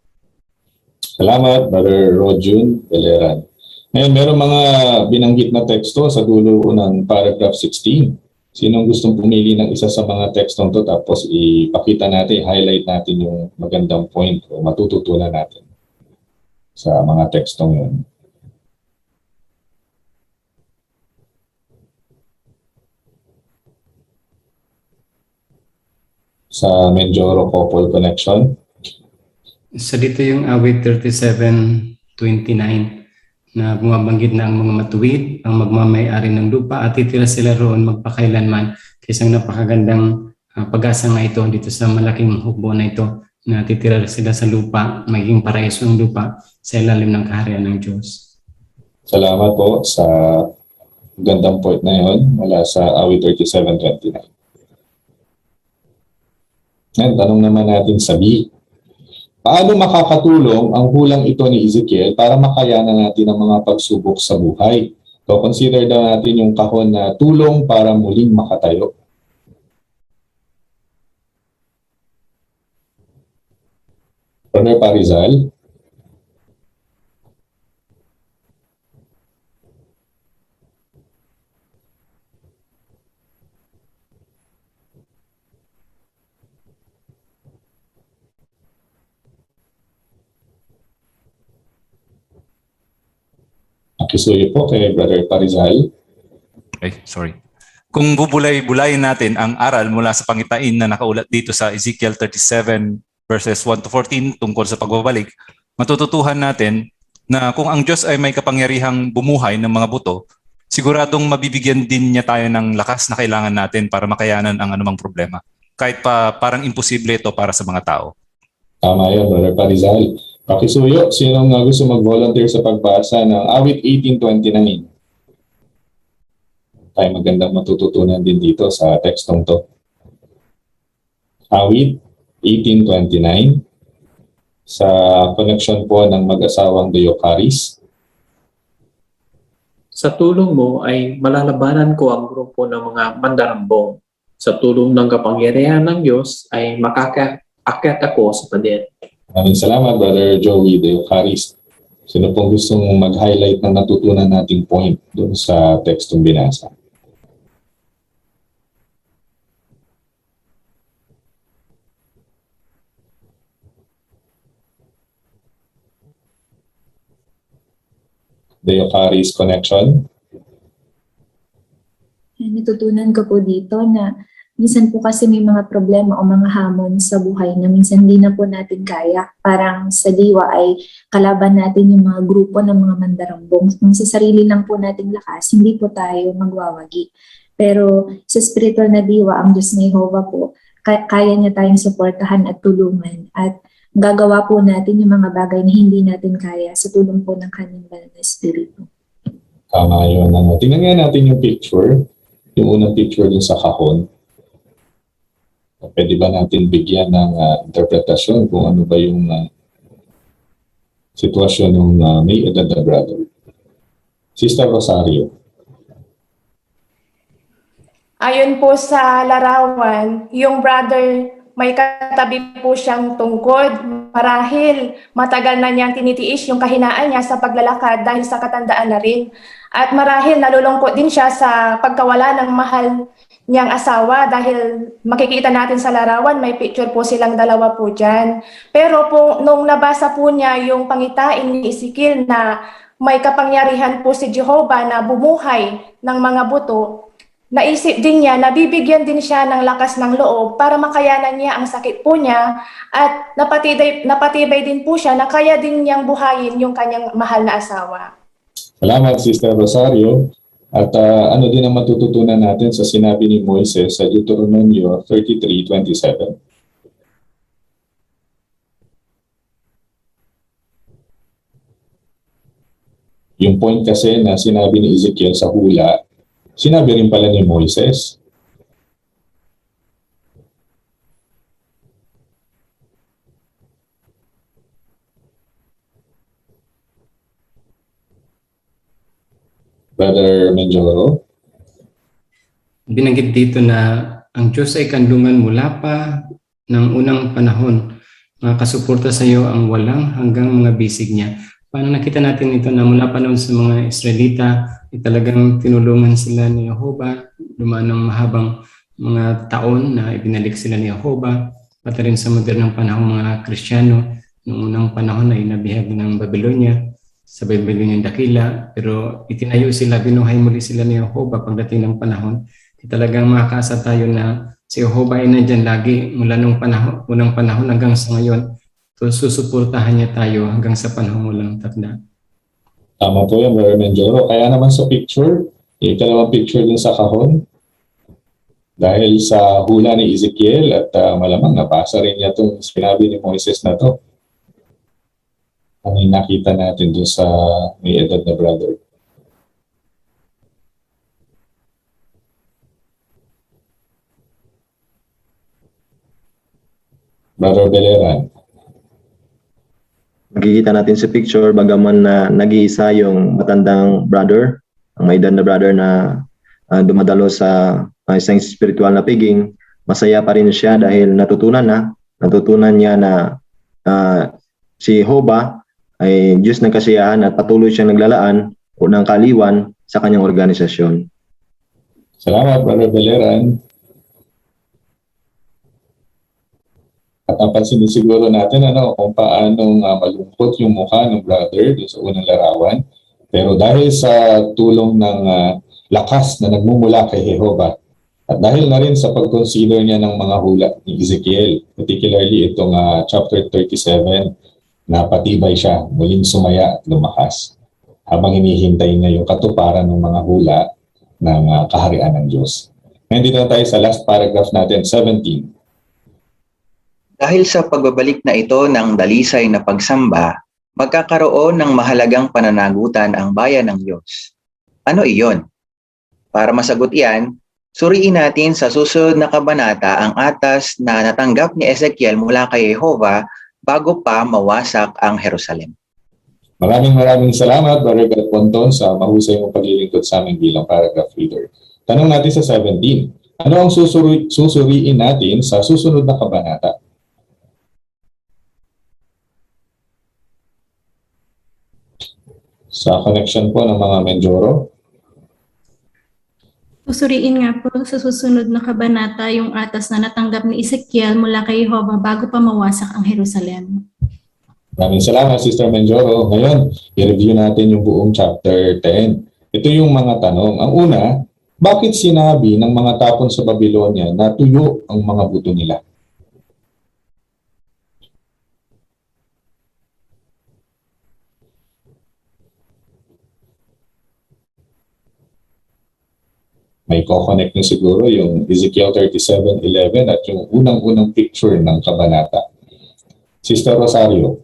Salamat, Brother Rojun Veleran. Ngayon, meron mga binanggit na teksto sa dulo ng paragraph 16. Sinong gustong pumili ng isa sa mga tekstong to, tapos ipakita natin, highlight natin yung magandang point o matututunan natin sa mga tekstong yun. Sa Menjoro Couple Connection. So dito yung awit 37:29 na bumabanggit na ang mga matuwid, ang magmamay-ari ng lupa at titira sila roon magpakailanman. Isang napakagandang pag-asa nga ito dito sa malaking hukbo na ito na titira sila sa lupa, magiging paraiso ng lupa sa ilalim ng kaharian ng Diyos. Salamat po sa gandang point na yun mula sa awit 37:29. Ngayon, tanong naman natin sa B. Paano makakatulong ang hulang ito ni Ezekiel para makayanan natin ang mga pagsubok sa buhay? So consider daw natin yung kahon na tulong para muling makatayo. Brother Parizal. Nakisuyo po kay Brother Parizal. Okay, sorry. Kung bubulay-bulayin natin ang aral mula sa pangitain na nakaulat dito sa Ezekiel 37 verses 1 to 14 tungkol sa pagbabalik, matututuhan natin na kung ang Diyos ay may kapangyarihang bumuhay ng mga buto, siguradong mabibigyan din niya tayo ng lakas na kailangan natin para makayanan ang anumang problema. Kahit pa parang imposible ito para sa mga tao. Tama yun, Brother Parizal. Pakisuyo, sinong gusto mag-volunteer sa pagbasa ng awit 18:29? Tayo magandang matututunan din dito sa tekstong to. Awit 18:29 sa connection po ng mag-asawang Deocaris. Sa tulong mo ay malalabanan ko ang grupo ng mga mandarambong. Sa tulong ng kapangyarihan ng Diyos ay makakaakyat ako sa pader. Maraming salamat, Brother Joey Deocaris. Sino pong gustong mag-highlight ng natutunan nating point doon sa tekstong binasa? Deocaris connection. Natutunan ko po dito na minsan po kasi may mga problema o mga hamon sa buhay na minsan hindi na po natin kaya. Parang sa diwa ay kalaban natin yung mga grupo ng mga mandarambong. Kung sa sarili lang po nating lakas, hindi po tayo magwawagi. Pero sa spiritual na diwa, ang Diyos na Jehovah po, kaya niya tayong suportahan at tulungan. At gagawa po natin yung mga bagay na hindi natin kaya sa tulong po ng kanyang banal na espiritu. Tama yun. Tingnan nga natin yung picture. Yung unang picture dun sa kahon. Pwede ba natin bigyan ng interpretasyon kung ano ba yung sitwasyon ng may edad na brother? Sister Rosario. Ayon po sa larawan, yung brother may katabi po siyang tungkod. Marahil matagal na niyang tinitiis yung kahinaan niya sa paglalakad dahil sa katandaan na rin. At marahil nalulungkot din siya sa pagkawala ng mahal niyang asawa dahil makikita natin sa larawan, may picture po silang dalawa po dyan. Pero po, nung nabasa po niya yung pangitain ni Ezekiel na may kapangyarihan po si Jehovah na bumuhay ng mga buto, naisip din niya na bibigyan din siya ng lakas ng loob para makayanan niya ang sakit po niya at napatibay din po siya na kaya din niyang buhayin yung kanyang mahal na asawa. Salamat, Sister Rosario. At ano din ang matututunan natin sa sinabi ni Moises sa Deuteronomio 33:27? Yung point kasi na sinabi ni Ezekiel sa hula sinabi rin pala ni Moises. Brother Menjoro? Binanggit dito na ang Diyos ay kanlungan mula pa ng unang panahon. Mga kasuporta sa iyo ang walang hanggang mga bisig niya. Paano nakita natin ito na mula pa noon sa mga Israelita, talagang tinulungan sila ni Jehovah, dumaan ng mahabang mga taon na ibinalik sila ni Jehovah, pati rin sa modernong panahon mga Kristiyano, noong unang panahon ay nabihag ng Babylonia, sa Babylonian dakila, pero itinayo sila, binuhay muli sila ni Jehovah pagdating ng panahon. Talagang makakaasa tayo na si Jehovah ay nandyan lagi mula nung unang panahon hanggang sa ngayon. So susuportahan niya tayo hanggang sa panahon walang takda. Tama po yan, Brother Menjoro. Kaya naman sa picture, ikalawang picture din sa kahon. Dahil sa hula ni Ezekiel at malamang napasa rin niya itong sinabi ni Moises na to. Ang nakita natin doon sa may edad na brother. Brother Beleran. Makikita natin sa picture bagaman na nag-iisa yung matandang brother, ang may edad na brother na dumadalo sa isang spiritual na piging, masaya pa rin siya dahil natutunan niya na si Jehovah ay Diyos ng kasiyahan at patuloy siyang naglalaan o ng kaliwan sa kanyang organisasyon. Salamat, Brother Beleran. At napansin siguro natin kung paano malungkot yung mukha ng brother doon sa unang larawan. Pero dahil sa tulong ng lakas na nagmumula kay Jehovah, at dahil na rin sa pag-consider niya ng mga hula ni Ezekiel, particularly itong chapter 37, napatibay siya, muling sumaya at lumakas habang hinihintay niya yung katuparan ng mga hula ng kaharian ng Diyos. Ngayon dito na tayo sa last paragraph natin, 17. Dahil sa pagbabalik na ito ng dalisay na pagsamba, magkakaroon ng mahalagang pananagutan ang bayan ng Diyos. Ano iyon? Para masagot iyan, suriin natin sa susunod na kabanata ang atas na natanggap ni Ezekiel mula kay Jehovah bago pa mawasak ang Jerusalem. Maraming salamat, Brother Ponton, sa mahusay mong paglilingkod sa amin bilang paragraph reader. Tanong natin sa 17. Ano ang susuriin natin sa susunod na kabanata? Sa connection po ng mga Menjoro. Susuriin nga po sa susunod na kabanata yung atas na natanggap ni Ezekiel mula kay Jehovah bago pa mawasak ang Jerusalem. Maraming salamat, Sister Menjoro. Ngayon, i-review natin yung buong chapter 10. Ito yung mga tanong. Ang una, bakit sinabi ng mga tapon sa Babylonia na tuyo ang mga buto nila? May ko-connect nyo siguro yung Ezekiel 37:11 at yung unang-unang picture ng kabanata. Sister Rosario.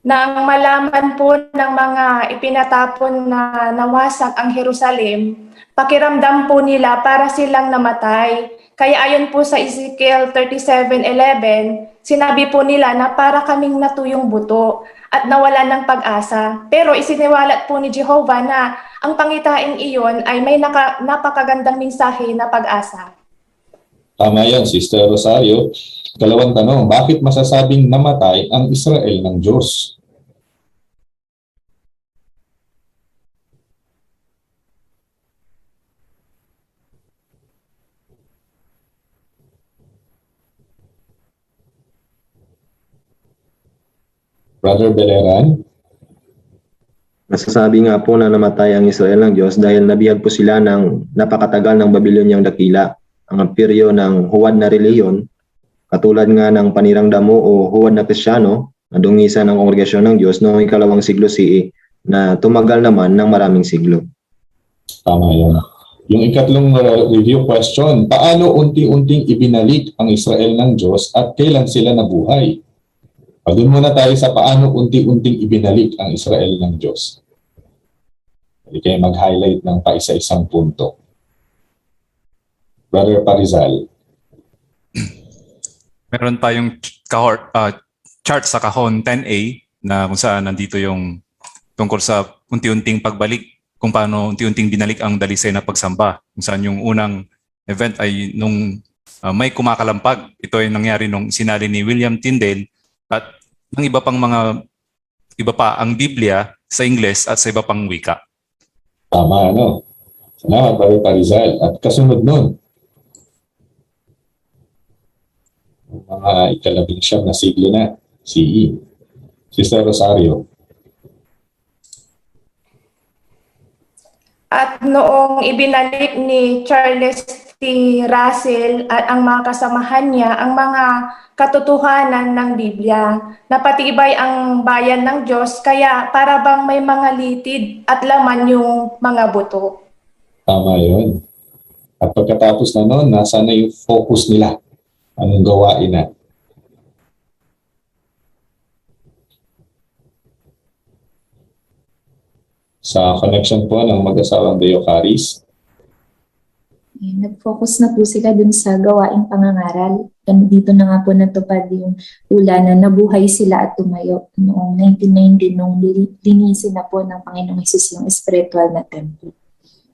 Nang malaman po ng mga ipinatapon na nawasak ang Jerusalem, pakiramdam po nila para silang namatay. Kaya ayon po sa Ezekiel 37:11, sinabi po nila na para kaming natuyong buto at nawala ng pag-asa. Pero isiniwalat po ni Jehovah na ang pangitain iyon ay may napakagandang mensahe na pag-asa. Tama yan, Sister Rosario. Dalawang tanong, bakit masasabing namatay ang Israel ng Diyos? Brother Beleran? Masasabi nga po na namatay ang Israel ng Diyos dahil nabihag po sila ng napakatagal ng Babyloniang dakila, ang imperyo ng huwad na reliyon, katulad nga ng panirang damo o huwad na Kristyano na dungisan ng kongregasyon ng Diyos noong ikalawang siglo CE na tumagal naman ng maraming siglo. Tama yun. Yung ikatlong review question, paano unti-unting ibinalik ang Israel ng Diyos at kailan sila nabuhay? Doon muna tayo sa paano unti-unting ibinalik ang Israel ng Diyos. Hindi kayo mag-highlight ng paisa-isang punto. Brother Parizal. Meron tayong chart sa kahon 10A na kung saan nandito yung tungkol sa unti-unting pagbalik, kung paano unti-unting binalik ang dalisay na pagsamba. Kung saan yung unang event ay nung may kumakalampag. Ito ay nangyari nung sinali ni William Tyndale at ng iba pa ang Biblia sa Ingles at sa iba pang wika. Tama, ano? Salamat, Brother Parizal. At kasunod nun, mga ika-19 na siglo na, CE. Sister Rosario. At noong ibinalik ni Charles T. Russell at ang mga kasamahan niya ang mga katotohanan ng Biblia, napatibay ang bayan ng Diyos, kaya para bang may mga litid at laman yung mga buto. Tama yun. At pagkatapos na noon, nasa na yung focus nila? Anong gawain na? Sa connection po ng mag-asawang Deocaris, Nag-focus na po sila dun sa gawaing pangangaral. Dito na nga po natupad yung ula na nabuhay sila at tumayo noong 1990 nung linisin na po ng Panginoong Hesus yung spiritual na templo.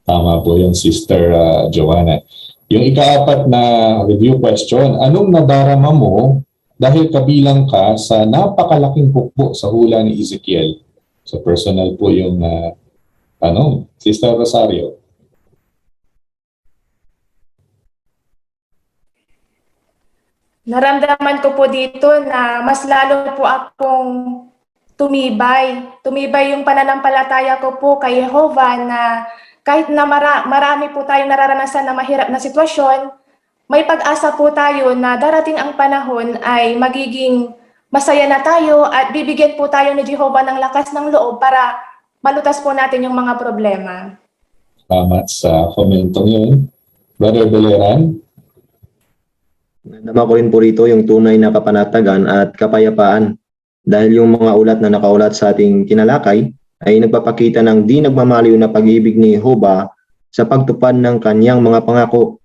tama po yung Sister Joanna. Yung ika-4 na review question, anong nadarama mo dahil kabilang ka sa napakalaking hukbo sa hula ni Ezekiel? So personal po yung tanong. Sister Rosario. Naramdaman ko po dito na mas lalo po akong tumibay. Tumibay yung pananampalataya ko po kay Jehovah na kahit na marami po tayong nararanasan na mahirap na sitwasyon, may pag-asa po tayo na darating ang panahon ay magiging masaya na tayo at bibigyan po tayo ni Jehovah ng lakas ng loob para malutas po natin yung mga problema. Salamat sa komentong yun. Brother Beleran. Naman ko rin po rito yung tunay na kapanatagan at kapayapaan dahil yung mga ulat na nakaulat sa ating tinalakay ay nagpapakita ng di nagmamaliw na pag-ibig ni Jehovah sa pagtupad ng kanyang mga pangako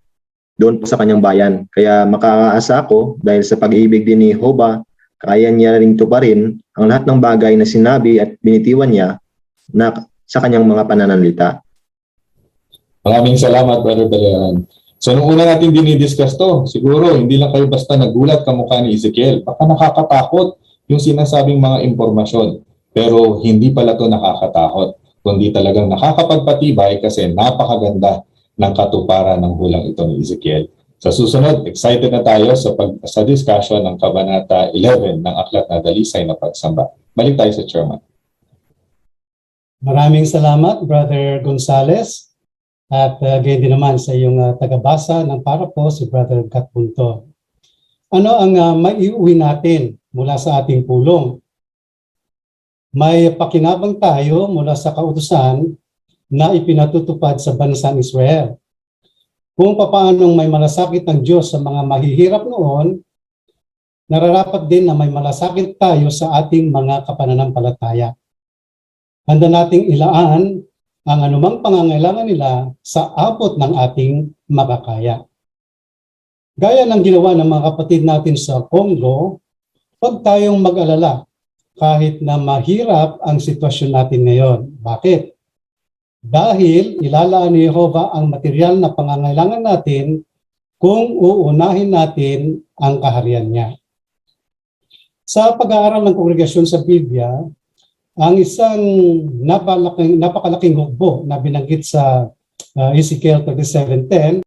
doon po sa kanyang bayan. Kaya makakaasa ako dahil sa pag-ibig din ni Jehovah, kaya niya rin tuparin ang lahat ng bagay na sinabi at binitiwan niya na sa kanyang mga pananalita. Maraming salamat, Brother Beleran. So nung una natin dinidiscuss to, siguro hindi lang kayo basta nagulat kamukha ni Ezekiel. Baka nakakatakot yung sinasabing mga impormasyon. Pero hindi pala to nakakatakot, kundi talagang nakakapagpatibay kasi napakaganda ng katuparan ng hulang ito ni Ezekiel. Sa susunod, excited na tayo sa discussion ng Kabanata 11 ng Aklat na Dalisay na Pagsamba. Balik tayo sa Chairman. Maraming salamat, Brother Gonzales. At gayon din naman sa iyong tagabasa ng parapo, si Brother Gat Punto. Ano ang maiuwi natin mula sa ating pulong? May pakinabang tayo mula sa kautusan na ipinatutupad sa bansang Israel. Kung papaanong may malasakit ng Diyos sa mga mahihirap noon, nararapat din na may malasakit tayo sa ating mga kapananampalataya. Handa nating ilaan ang anumang pangangailangan nila sa abot ng ating makakaya. Gaya ng ginawa ng mga kapatid natin sa Congo, huwag tayong mag-alala kahit na mahirap ang sitwasyon natin ngayon. Bakit? Dahil ilalaan ni Jehovah ang material na pangangailangan natin kung uunahin natin ang kaharian niya. Sa pag-aaral ng kongregasyon sa Biblia, ang isang napakalaking hukbo na binanggit sa Ezekiel 37:10